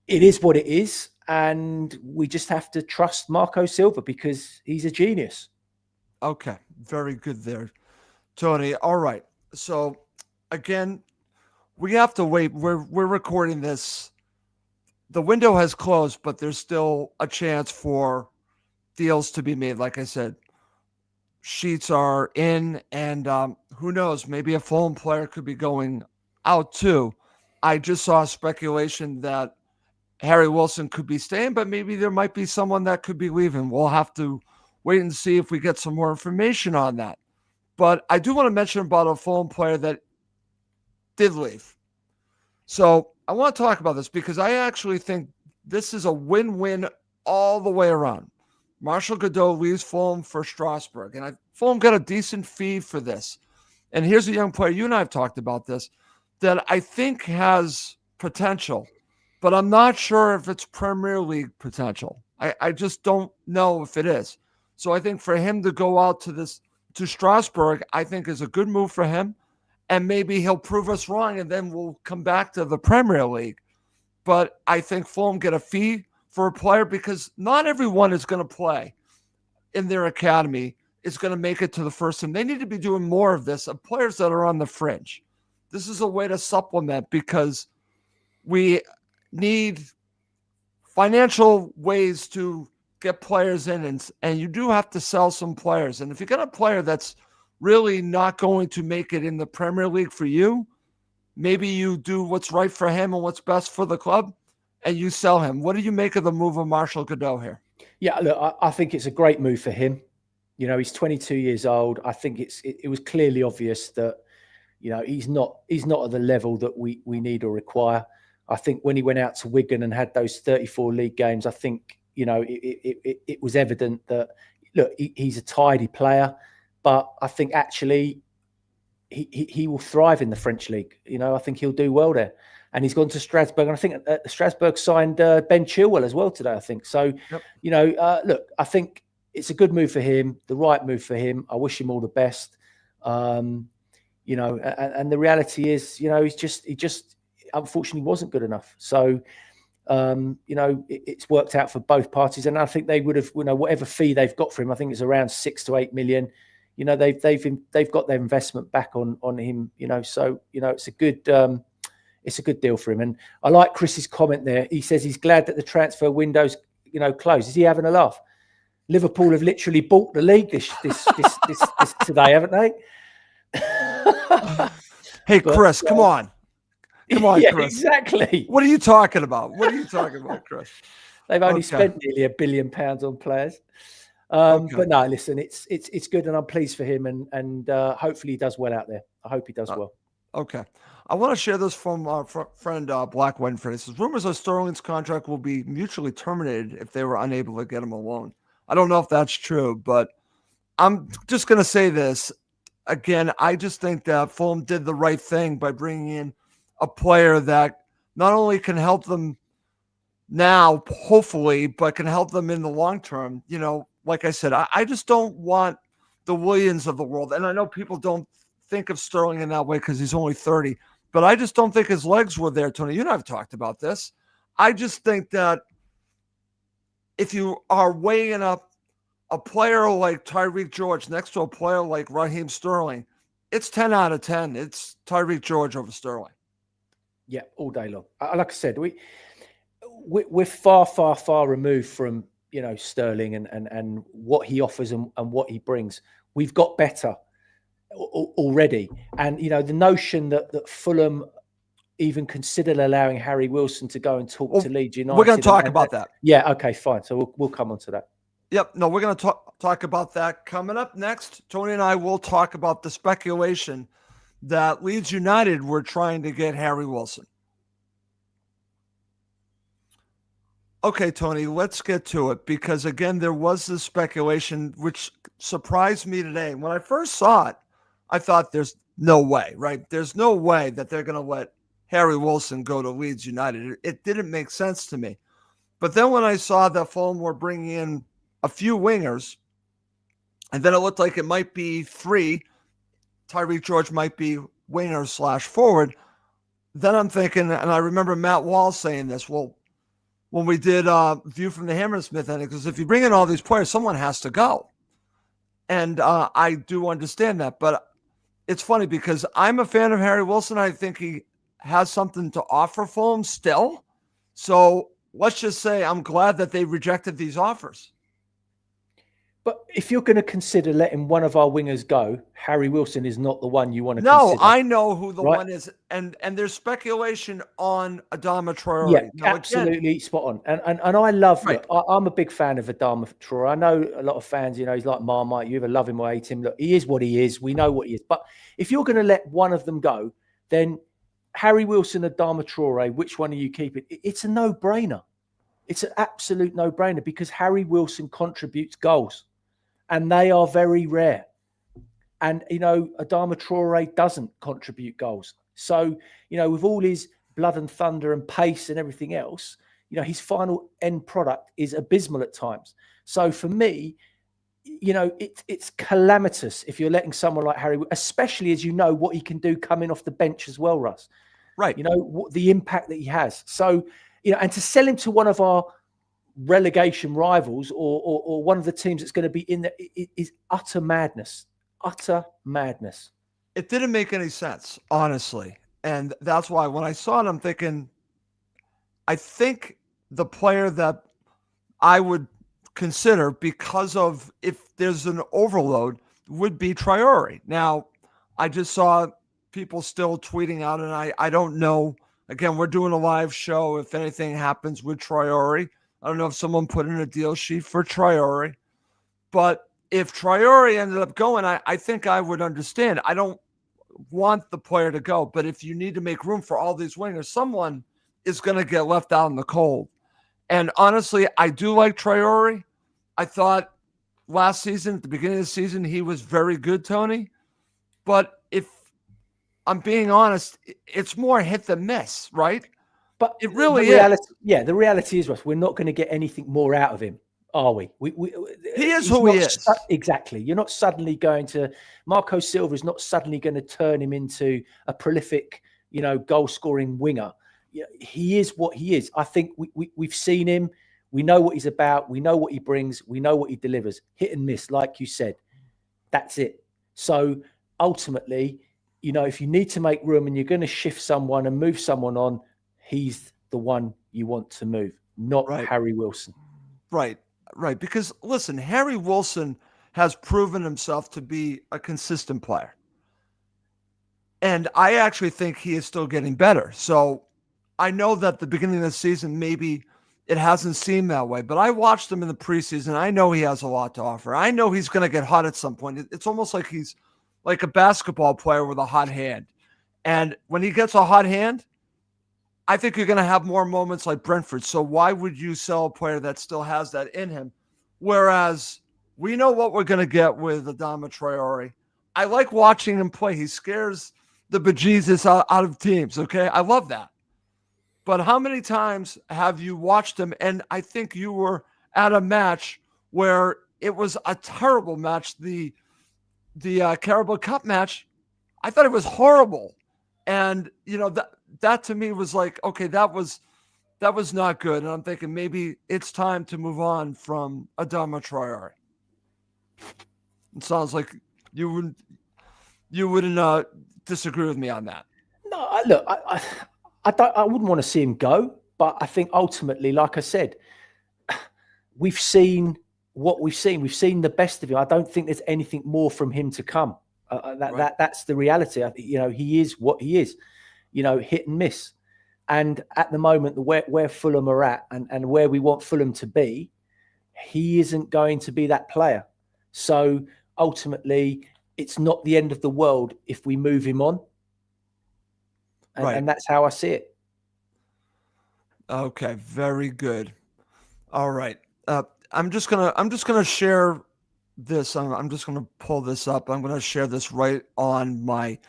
it is what it is, and we just have to trust Marco Silva because he's a genius. Okay, very good there, Tony. All right, so again, we have to wait. We're recording this. The window has closed, but there's still a chance for deals to be made. Like I said, sheets are in, and who knows? Maybe a Fulham player could be going out too. I just saw speculation that Harry Wilson could be staying, but maybe there might be someone that could be leaving. We'll have to wait and see if we get some more information on that. But I do want to mention about a Fulham player that did leave. So I want to talk about this because I actually think this is a win-win all the way around. Marshall Godot leaves Fulham for Strasbourg, and Fulham got a decent fee for this. And here's a young player, you and I have talked about this, that I think has potential, but I'm not sure if it's Premier League potential. I just don't know if it is. So I think for him to go out to Strasbourg, I think is a good move for him. And maybe he'll prove us wrong, and then we'll come back to the Premier League. But I think Fulham get a fee for a player because not everyone is going to play in their academy is going to make it to the first team. They need to be doing more of this, of players that are on the fringe. This is a way to supplement because we need financial ways to get players in, and you do have to sell some players. And if you get a player that's really not going to make it in the Premier League for you, maybe you do what's right for him and what's best for the club, and you sell him. What do you make of the move of Marshall Godot here? Yeah, look, I think it's a great move for him. He's 22 years old. I think it was clearly obvious that, he's not at the level that we need or require. I think when he went out to Wigan and had those 34 league games, I think, it was evident that, look, he's a tidy player, but I think actually he will thrive in the French league. I think he'll do well there. And he's gone to Strasbourg. And I think Strasbourg signed Ben Chilwell as well today, I think. So, yep. Look, I think it's a good move for him, the right move for him. I wish him all the best. And the reality is, he just unfortunately wasn't good enough. So, it's worked out for both parties. And I think they would have, whatever fee they've got for him, I think it's around 6 to 8 million. They've got their investment back on him. So it's a good deal for him. And I like Chris's comment there. He says he's glad that the transfer window's closed. Is he having a laugh? Liverpool have literally bought the league this today, haven't they? Hey, Chris, come on. Come on, yeah, Chris. Exactly. What are you talking about? Chris? They've only spent nearly £1 billion on players. But no, listen, it's good, and I'm pleased for him, and hopefully he does well out there. I hope he does well. Okay. I want to share this from our friend Black Winfrey. It says, rumors of Sterling's contract will be mutually terminated if they were unable to get him a loan. I don't know if that's true, but I'm just going to say this. Again, I just think that Fulham did the right thing by bringing in a player that not only can help them now, hopefully, but can help them in the long term. Like I said, I just don't want the Williams of the world. And I know people don't think of Sterling in that way because he's only 30, but I just don't think his legs were there, Tony. You and I have talked about this. I just think that if you are weighing up a player like Tyreek George next to a player like Raheem Sterling, it's 10 out of 10. It's Tyreek George over Sterling. Yeah, all day long. Like I said, we're far, far, far removed from Sterling and what he offers and what he brings. We've got better already, and the notion that Fulham even considered allowing Harry Wilson to go and talk to Leeds United. We're going to talk about that. Yeah, okay, fine. So we'll come on to that. Yep. No, we're going to talk about that coming up next. Tony and I will talk about the speculation that Leeds United were trying to get Harry Wilson. Okay, Tony, let's get to it because, again, there was this speculation which surprised me today. When I first saw it, I thought there's no way, right? There's no way that they're going to let Harry Wilson go to Leeds United. It didn't make sense to me. But then when I saw that Fulham were bringing in a few wingers, and then it looked like it might be 3, Tyreek George might be winger / forward. Then I'm thinking, and I remember Matt Wall saying this, well, when we did View from the Hammersmith ending, because if you bring in all these players, someone has to go. And I do understand that. But it's funny because I'm a fan of Harry Wilson. I think he has something to offer Fulham still. So let's just say I'm glad that they rejected these offers. But if you're going to consider letting one of our wingers go, Harry Wilson is not the one you want to No, consider. I know who the right? one is. And there's speculation on Adama Traore. Yeah, Now, absolutely again, spot on. And I love, right. Look, I'm a big fan of Adama Traore. I know a lot of fans, he's like Marmite. You either love him or hate him. Look, he is what he is. We know what he is. But if you're going to let one of them go, then Harry Wilson, Adama Traore, which one are you keeping? It's a no-brainer. It's an absolute no-brainer because Harry Wilson contributes goals. And they are very rare. And, Adama Traore doesn't contribute goals. So, with all his blood and thunder and pace and everything else, his final end product is abysmal at times. So for me, it's calamitous if you're letting someone like Harry, especially as what he can do coming off the bench as well, Russ. Right. What the impact that he has. So, and to sell him to one of our relegation rivals or one of the teams that's going to be in there is utter madness. Utter madness. It didn't make any sense, honestly. And that's why when I saw it, I'm thinking, I think the player that I would consider because of if there's an overload would be Traore. Now, I just saw people still tweeting out, and I don't know. Again, we're doing a live show. If anything happens with Traore, I don't know if someone put in a deal sheet for Traore, but if Traore ended up going, I think I would understand. I don't want the player to go, but if you need to make room for all these wingers, someone is going to get left out in the cold. And honestly, I do like Traore. I thought last season, at the beginning of the season, he was very good, Tony. But if I'm being honest, it's more hit than miss, right? But it really is. Yeah, the reality is, Russ, we're not going to get anything more out of him, are we? He is who he is. Exactly. You're not suddenly going to – Marco Silva is not suddenly going to turn him into a prolific, goal-scoring winger. He is what he is. I think we've seen him. We know what he's about. We know what he brings. We know what he delivers. Hit and miss, like you said. That's it. So ultimately, if you need to make room and you're going to shift someone and move someone on, he's the one you want to move, not Harry Wilson. Right. Because listen, Harry Wilson has proven himself to be a consistent player. And I actually think he is still getting better. So I know that the beginning of the season, maybe it hasn't seemed that way, but I watched him in the preseason. I know he has a lot to offer. I know he's going to get hot at some point. It's almost like he's like a basketball player with a hot hand. And when he gets a hot hand, I think you're going to have more moments like Brentford. So why would you sell a player that still has that in him? Whereas we know what we're going to get with Adama Traore. I like watching him play. He scares the bejesus out of teams, okay? I love that. But how many times have you watched him? And I think you were at a match where it was a terrible match, the Carabao Cup match. I thought it was horrible. And, that to me was like, okay, that was not good. And I'm thinking maybe it's time to move on from Adama Traore. It sounds like you wouldn't disagree with me on that. No, look, I wouldn't want to see him go, but I think ultimately, like I said, we've seen what we've seen. We've seen the best of him. I don't think there's anything more from him to come. That's the reality. I think, he is what he is. Hit and miss. And at the moment, where Fulham are at and where we want Fulham to be, he isn't going to be that player. So ultimately, it's not the end of the world if we move him on. And that's how I see it. Okay, very good. All right. I'm just gonna share this. I'm just gonna pull this up. I'm gonna share this right on my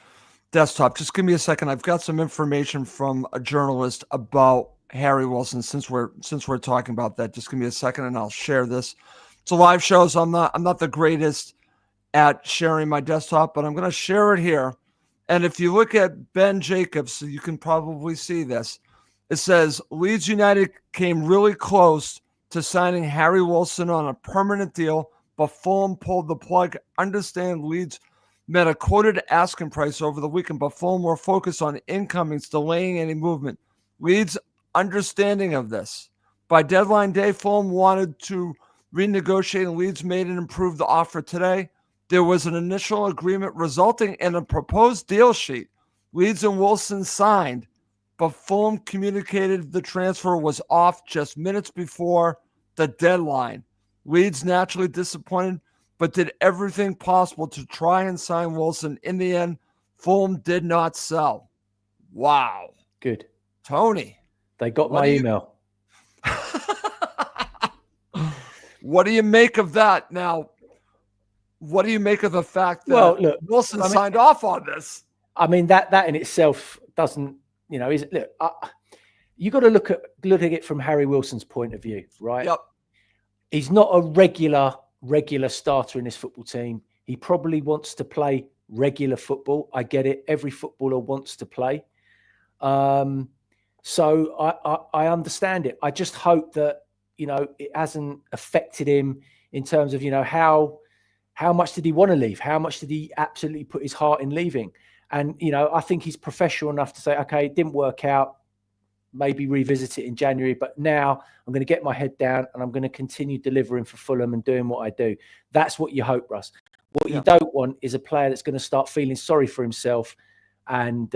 desktop. Just give me a second. I've got some information from a journalist about Harry Wilson, since we're talking about that. Just give me a second and I'll share this. It's a live show, so I'm not the greatest at sharing my desktop, but I'm going to share it here. And if you look at Ben Jacobs, you can probably see this. It says Leeds United came really close to signing Harry Wilson on a permanent deal, but Fulham pulled the plug. Understand Leeds met a quoted asking price over the weekend, but Fulham were focused on incomings, delaying any movement. Leeds understanding of this. By deadline day, Fulham wanted to renegotiate, and Leeds made and improved the offer today. There was an initial agreement resulting in a proposed deal sheet. Leeds and Wilson signed, but Fulham communicated the transfer was off just minutes before the deadline. Leeds naturally disappointed, but did everything possible to try and sign Wilson. In the end, Fulham did not sell. Wow. Good. Tony. They got my email. What do you make of that? Now, what do you make of the fact that Wilson signed off on this? I mean, that in itself doesn't, you got to look at it from Harry Wilson's point of view, right? Yep. He's not a regular starter in this football team. He probably wants to play regular football. I get it. Every footballer wants to play. So I understand it. I just hope that, it hasn't affected him in terms of, how much did he want to leave? How much did he absolutely put his heart in leaving? And, I think he's professional enough to say, okay, it didn't work out. Maybe revisit it in January. But now I'm going to get my head down and I'm going to continue delivering for Fulham and doing what I do. That's what you hope, Russ. What you don't want is a player that's going to start feeling sorry for himself and,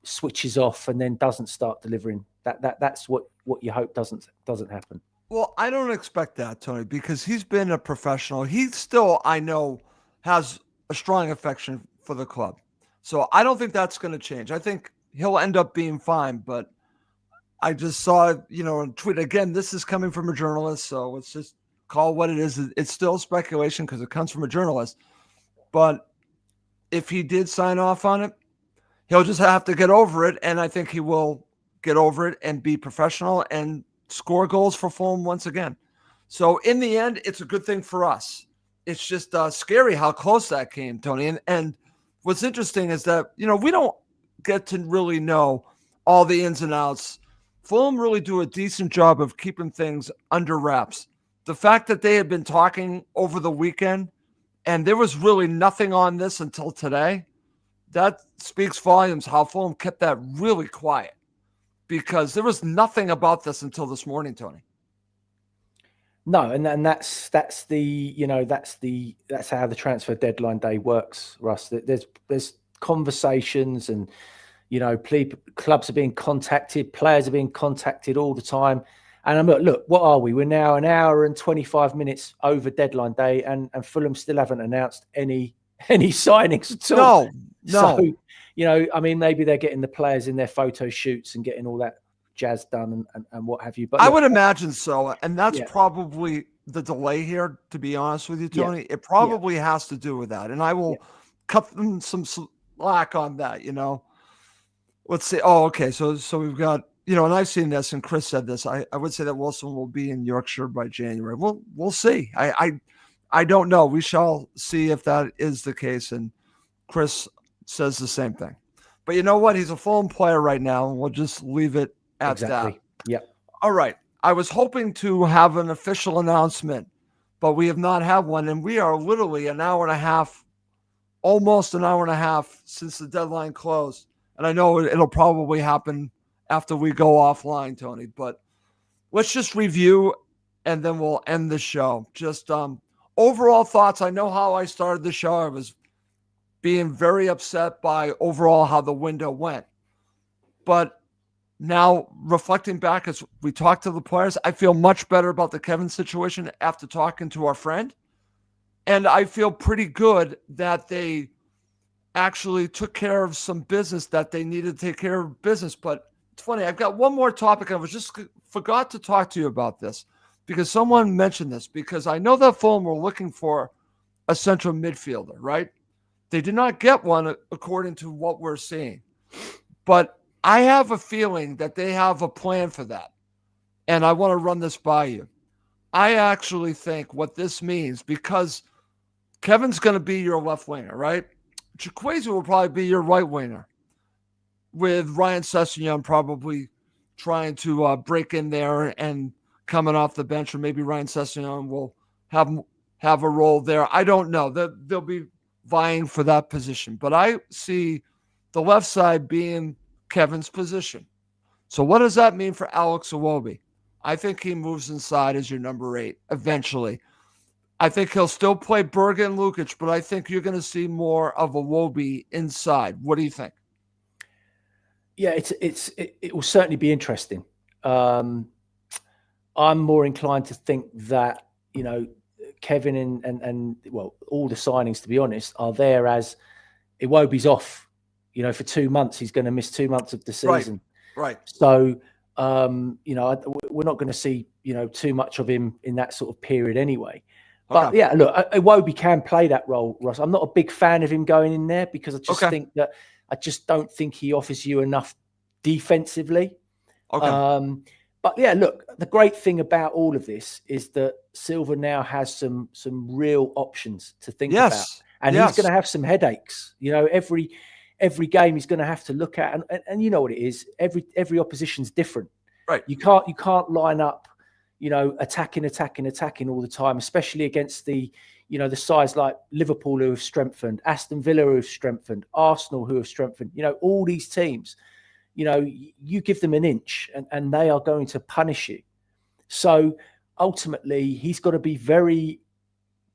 switches off and then doesn't start delivering. That's what you hope doesn't happen. Well, I don't expect that, Tony, because he's been a professional. He still, I know, has a strong affection for the club. So I don't think that's going to change. I think he'll end up being fine. But I just saw, a tweet. Again, this is coming from a journalist, so let's just call it what it is. It's still speculation because it comes from a journalist. But if he did sign off on it, he'll just have to get over it. And I think he will get over it and be professional and score goals for Fulham once again. So in the end, it's a good thing for us. It's just scary how close that came, Tony. And what's interesting is that, we don't get to really know all the ins and outs. Fulham really do a decent job of keeping things under wraps. The fact that they had been talking over the weekend and there was really nothing on this until today, that speaks volumes how Fulham kept that really quiet. Because there was nothing about this until this morning, Tony. No, and that's how the transfer deadline day works, Russ. There's conversations, and clubs are being contacted, players are being contacted all the time. And look, what are we? We're now an hour and 25 minutes over deadline day, and Fulham still haven't announced any signings at all. No. So, maybe they're getting the players in their photo shoots and getting all that jazz done and what have you. But I would imagine so. And that's probably the delay here, to be honest with you, Tony. It probably has to do with that. And I will cut them some slack on that, Let's see. Oh, okay. So we've got, and I've seen this, and Chris said this. I would say that Wilson will be in Yorkshire by January. We'll see. I don't know. We shall see if that is the case. And Chris says the same thing. But you know what? He's a Fulham player right now, and we'll just leave it at that. Yep. All right. I was hoping to have an official announcement, but we have not had one, and we are literally an hour and a half, almost an hour and a half since the deadline closed. And I know it'll probably happen after we go offline, Tony, but let's just review, and then we'll end the show. Just overall thoughts. I know how I started the show. I was being very upset by overall how the window went. But now, reflecting back as we talk to the players, I feel much better about the Kevin situation after talking to our friend. And I feel pretty good that they actually took care of some business that they needed to take care of business. But it's funny, I've got one more topic. I was just forgot to talk to you about this because someone mentioned this, because I know that Fulham were looking for a central midfielder, right? They did not get one according to what we're seeing. But I have a feeling that they have a plan for that. And I want to run this by you. I actually think what this means, because Kevin's going to be your left winger, right? Chikwueze will probably be your right winger, with Ryan Sessegnon probably trying to break in there and coming off the bench, or maybe Ryan Sessegnon will have a role there. I don't know. They'll be vying for that position, but I see the left side being Kevin's position. So what does that mean for Alex Iwobi? I think he moves inside as your number 8 eventually. I think he'll still play Berge and Lukic, but I think you're going to see more of Iwobi inside. What do you think? Yeah, it will certainly be interesting. I'm more inclined to think that, Kevin and well, all the signings, to be honest, are there as Iwobi's off. For 2 months, he's going to miss 2 months of the season. Right. So, we're not going to see, too much of him in that sort of period anyway. But yeah, look, Iwobi can play that role, Ross. I'm not a big fan of him going in there because I just think that I just don't think he offers you enough defensively. But yeah, look, the great thing about all of this is that Silva now has some real options to think about, and he's going to have some headaches. Every game he's going to have to look at, and you know what it is. Every opposition's different. Right. You can't line up, attacking all the time, especially against the sides like Liverpool who have strengthened, Aston Villa who have strengthened, Arsenal who have strengthened. All these teams, you give them an inch and they are going to punish you. So ultimately, he's got to be very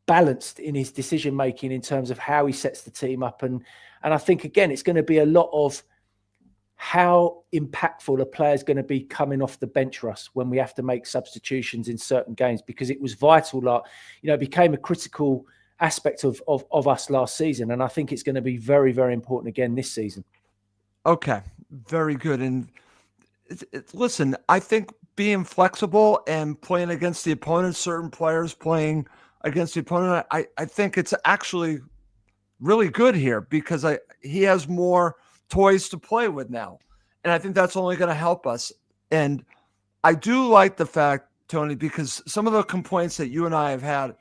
balanced in his decision making in terms of how he sets the team up, and I think again it's going to be a lot of how impactful a player is going to be coming off the bench, Russ, when we have to make substitutions in certain games, because it was vital. It became a critical aspect of us last season, and I think it's going to be very, very important again this season. Okay, very good. And listen, I think being flexible and playing against the opponent, certain players playing against the opponent, I think it's actually really good here because he has more toys to play with now. And I think that's only going to help us. And I do like the fact, Tony, because some of the complaints that you and I have had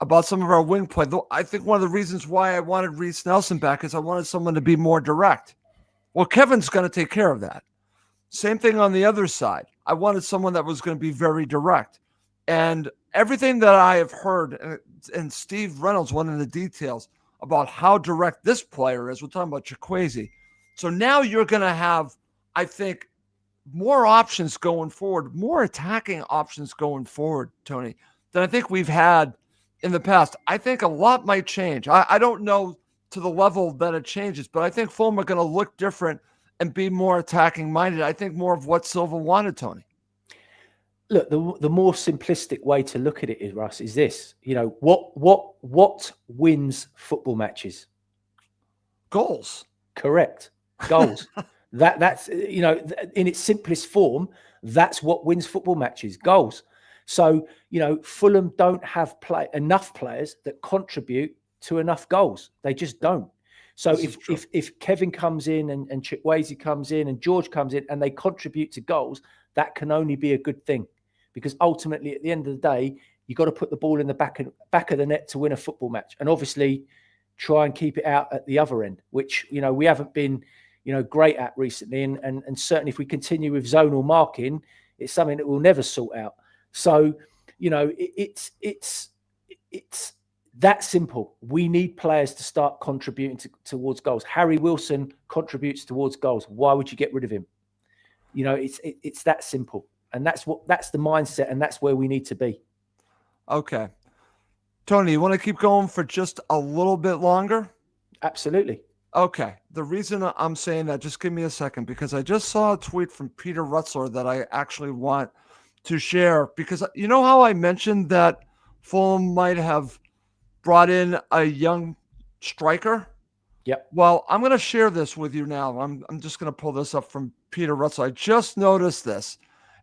about some of our wing play, I think one of the reasons why I wanted Reece Nelson back is I wanted someone to be more direct. Well, Kevin's going to take care of that. Same thing on the other side. I wanted someone that was going to be very direct. And everything that I have heard, and Steve Reynolds went into details about how direct this player is. We're talking about Chikwueze. So now you're going to have, I think, more options going forward, more attacking options going forward, Tony, than I think we've had in the past. I think a lot might change. I don't know to the level that it changes, but I think Fulham are going to look different and be more attacking minded. I think more of what Silva wanted, Tony. Look, the more simplistic way to look at it is, Russ, is this. What wins football matches? Goals. Correct. Goals. That's in its simplest form, that's what wins football matches. Goals. So, Fulham don't have enough players that contribute to enough goals. They just don't. So if Kevin comes in and Chikwueze comes in and George comes in and they contribute to goals, that can only be a good thing. Because ultimately, at the end of the day, you've got to put the ball in the back of the net to win a football match. And obviously, try and keep it out at the other end, which, we haven't been, great at recently. And certainly if we continue with zonal marking, it's something that we'll never sort out. So, it's that simple. We need players to start contributing towards goals. Harry Wilson contributes towards goals. Why would you get rid of him? It's that simple. And that's the mindset, and that's where we need to be. Okay. Tony, you want to keep going for just a little bit longer? Absolutely. Okay. The reason I'm saying that, just give me a second, because I just saw a tweet from Peter Rutzler that I actually want to share, because you know how I mentioned that Fulham might have brought in a young striker? Yep. Well, I'm going to share this with you now. I'm just going to pull this up from Peter Rutzler. I just noticed this.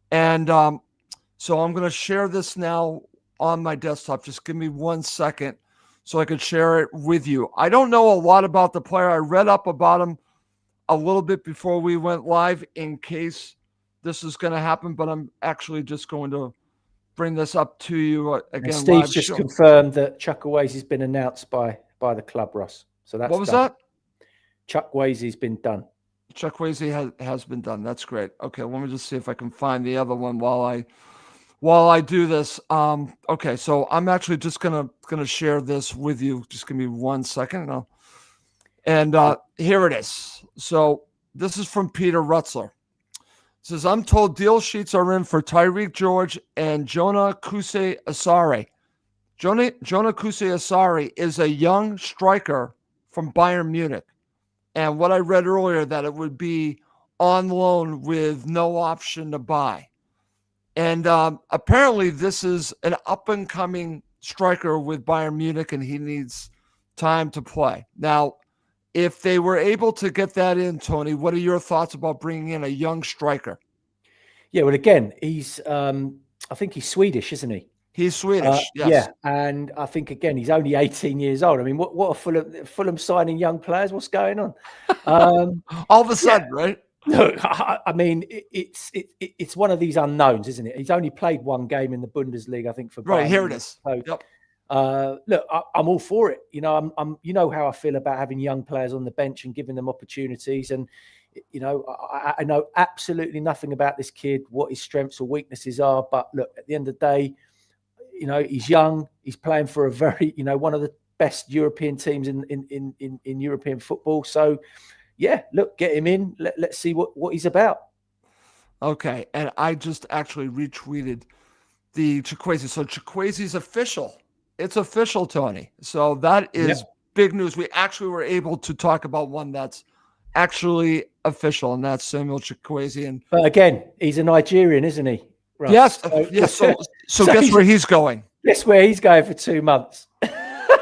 And so I'm going to share this now on my desktop. Just give me 1 second so I can share it with you. I don't know a lot about the player. I read up about him a little bit before we went live in case this is going to happen, but I'm actually just going to bring this up to you And again Steve's live. just confirmed that Chuckways has been announced by the club, Ross. So that's what was done. that? Chuckways has been done. Chuckways has been done. That's great. Okay, let me just see if I can find the other one while I do this. Okay, so I'm actually just gonna share this with you. Just give me 1 second. And here it is. So this is from Peter Rutzler. It says, I'm told deal sheets are in for Tyreek George and Jonah Kuse Asare. Jonah Kuse Asare is a young striker from Bayern Munich. And what I read earlier, that it would be on loan with no option to buy. And apparently this is an up-and-coming striker with Bayern Munich, and he needs time to play. Now, if they were able to get that in, Tony, what are your thoughts about bringing in a young striker? Yeah, well, again, he's I think he's Swedish, isn't he? He's Swedish, yes. Yeah, and I think, again, he's only 18 years old. I mean, what are Fulham signing young players? What's going on? All of a sudden, right? Look, I mean, it's one of these unknowns, isn't it? He's only played one game in the Bundesliga, I think, for Bayern. Right, here it is. So, yep. Look, I'm all for it. You know, I'm you know how I feel about having young players on the bench and giving them opportunities. And you know, I know absolutely nothing about this kid, what his strengths or weaknesses are. But look, at the end of the day, you know, he's young. He's playing for a very, you know, one of the best European teams in European football. So, yeah, look, get him in. Let's see what he's about. Okay, and I just actually retweeted the Chukwueze. So Chukwueze's official. It's official, Tony. So that is big news. We actually were able to talk about one that's actually official, and that's Samuel Chukwueze. But again, he's a Nigerian, isn't he? Russ? Yes. Yes. So guess where he's going? Guess where he's going for 2 months.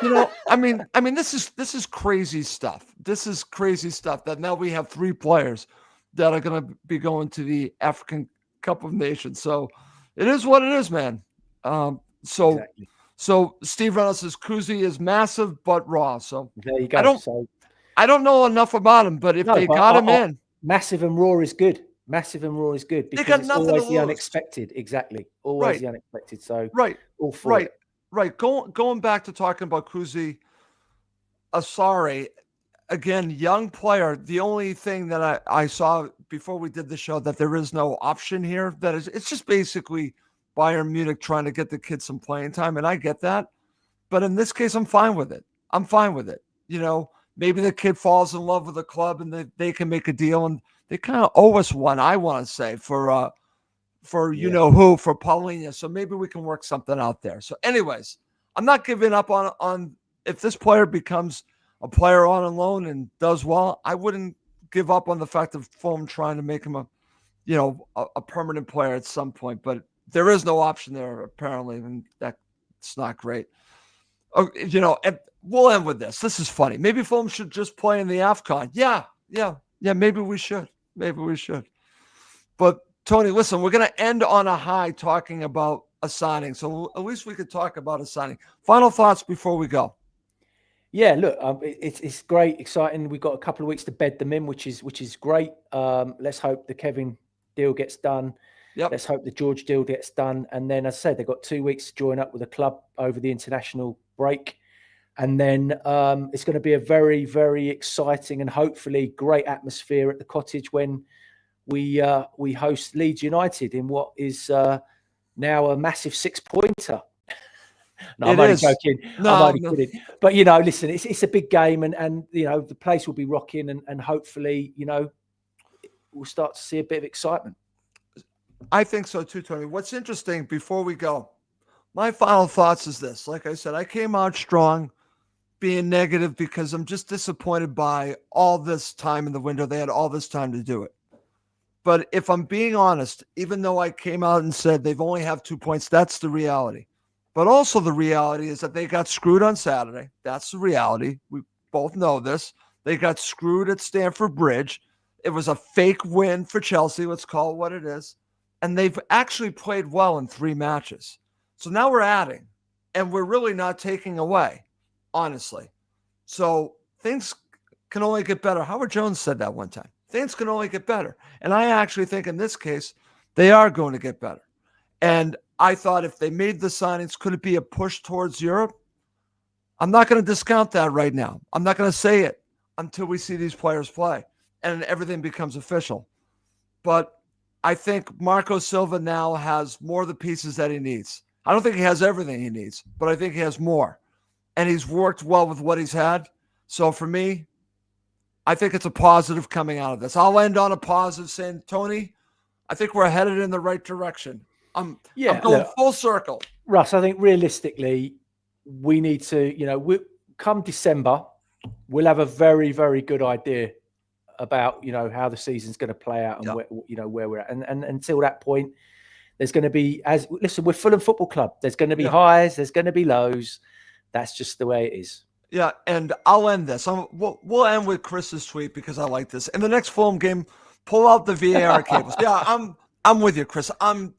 You know, I mean, this is crazy stuff. This is crazy stuff that now we have 3 players that are going to be going to the African Cup of Nations. So it is what it is, man. Exactly. So Steve Reynolds says Kuzi is massive but raw. So there you go. I don't know enough about him, but if they got him in, massive and raw is good. Massive and raw is good because it's always the unexpected. Exactly, always the unexpected. So all for it. Right. Going back to talking about Kuzi Asare, again, young player. The only thing that I saw before we did the show that there is no option here. That is, it's just basically Bayern Munich trying to get the kid some playing time, and I get that. But in this case, I'm fine with it. You know, maybe the kid falls in love with the club and they can make a deal, and they kind of owe us one, I want to say, for you know who, for Paulinho. So maybe we can work something out there. So anyways, I'm not giving up on if this player becomes a player on loan and does well, I wouldn't give up on the fact of Fulham trying to make him a permanent player at some point. But there is no option there, apparently, and that's not great. You know, and we'll end with this. This is funny. Maybe Fulham should just play in the AFCON. Yeah. Maybe we should. But Tony, listen, we're going to end on a high talking about a signing. So at least we could talk about a signing. Final thoughts before we go. Yeah, look, it's great, exciting. We've got a couple of weeks to bed them in, which is great. Let's hope the Kevin deal gets done. Yep. Let's hope the George deal gets done. And then, as I said, they've got 2 weeks to join up with the club over the international break. And then it's going to be a very, very exciting and hopefully great atmosphere at the Cottage when we host Leeds United in what is now a massive 6-pointer. No, I'm only joking. I'm only kidding. But, you know, listen, it's a big game and, you know, the place will be rocking and hopefully, you know, we'll start to see a bit of excitement. I think so too, Tony. What's interesting before we go, my final thoughts is this. Like I said, I came out strong being negative because I'm just disappointed by all this time in the window. They had all this time to do it. But if I'm being honest, even though I came out and said they've only have 2 points, that's the reality. But also the reality is that they got screwed on Saturday. That's the reality. We both know this. They got screwed at Stamford Bridge. It was a fake win for Chelsea. Let's call it what it is. And they've actually played well in 3 matches. So now we're adding, and we're really not taking away, honestly. So things can only get better. Howard Jones said that one time. things can only get better. And I actually think in this case, they are going to get better. And I thought if they made the signings, could it be a push towards Europe? I'm not going to discount that right now. I'm not going to say it until we see these players play and everything becomes official. But I think Marco Silva now has more of the pieces that he needs. I don't think he has everything he needs, but I think he has more. And he's worked well with what he's had. So for me, I think it's a positive coming out of this. I'll end on a positive saying, Tony, I think we're headed in the right direction. I'm going full circle. Russ, I think realistically, we need to, come December, we'll have a very, very good idea about, how the season's going to play out and where we're at. And until that point, there's going to be, we're Fulham Football Club. There's going to be highs, there's going to be lows. That's just the way it is. Yeah, and I'll end this. We'll end with Chris's tweet because I like this. In the next Fulham game, pull out the VAR cables. Yeah, I'm with you, Chris. I'm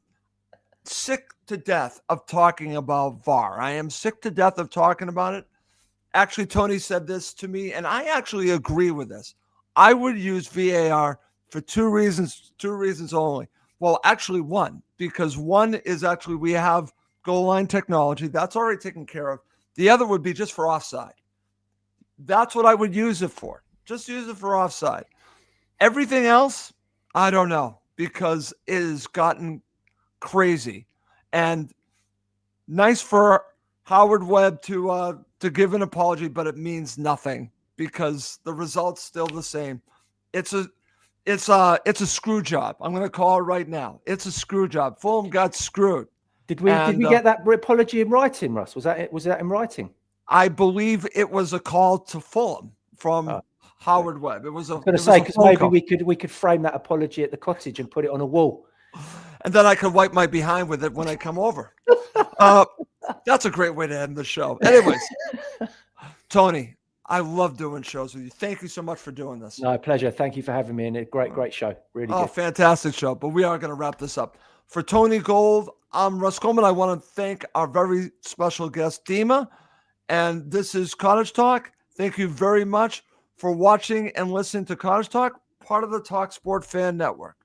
sick to death of talking about VAR. I am sick to death of talking about it. Actually, Tony said this to me, and I actually agree with this. I would use VAR for two reasons only. Well, actually one, because one is actually we have goal line technology. That's already taken care of. The other would be just for offside. That's what I would use it for. Just use it for offside. Everything else, I don't know, because it has gotten crazy. And nice for Howard Webb to give an apology, but it means nothing because the result's still the same. It's a screw job. I'm going to call it right now. It's a screw job. Fulham got screwed. Did we get that apology in writing, Russ? Was that in writing? I believe it was a call to Fulham from Howard Webb. It was a. I was going to say because maybe we could frame that apology at the Cottage and put it on a wall, and then I could wipe my behind with it when I come over. That's a great way to end the show. Anyways, Tony, I love doing shows with you. Thank you so much for doing this. No, pleasure. Thank you for having me. And a great show. Really good. Fantastic show. But we are going to wrap this up. For Tony Gold, I'm Russ Coleman. I want to thank our very special guest, Dima. And this is Cottage Talk. Thank you very much for watching and listening to Cottage Talk, part of the Talk Sport Fan Network.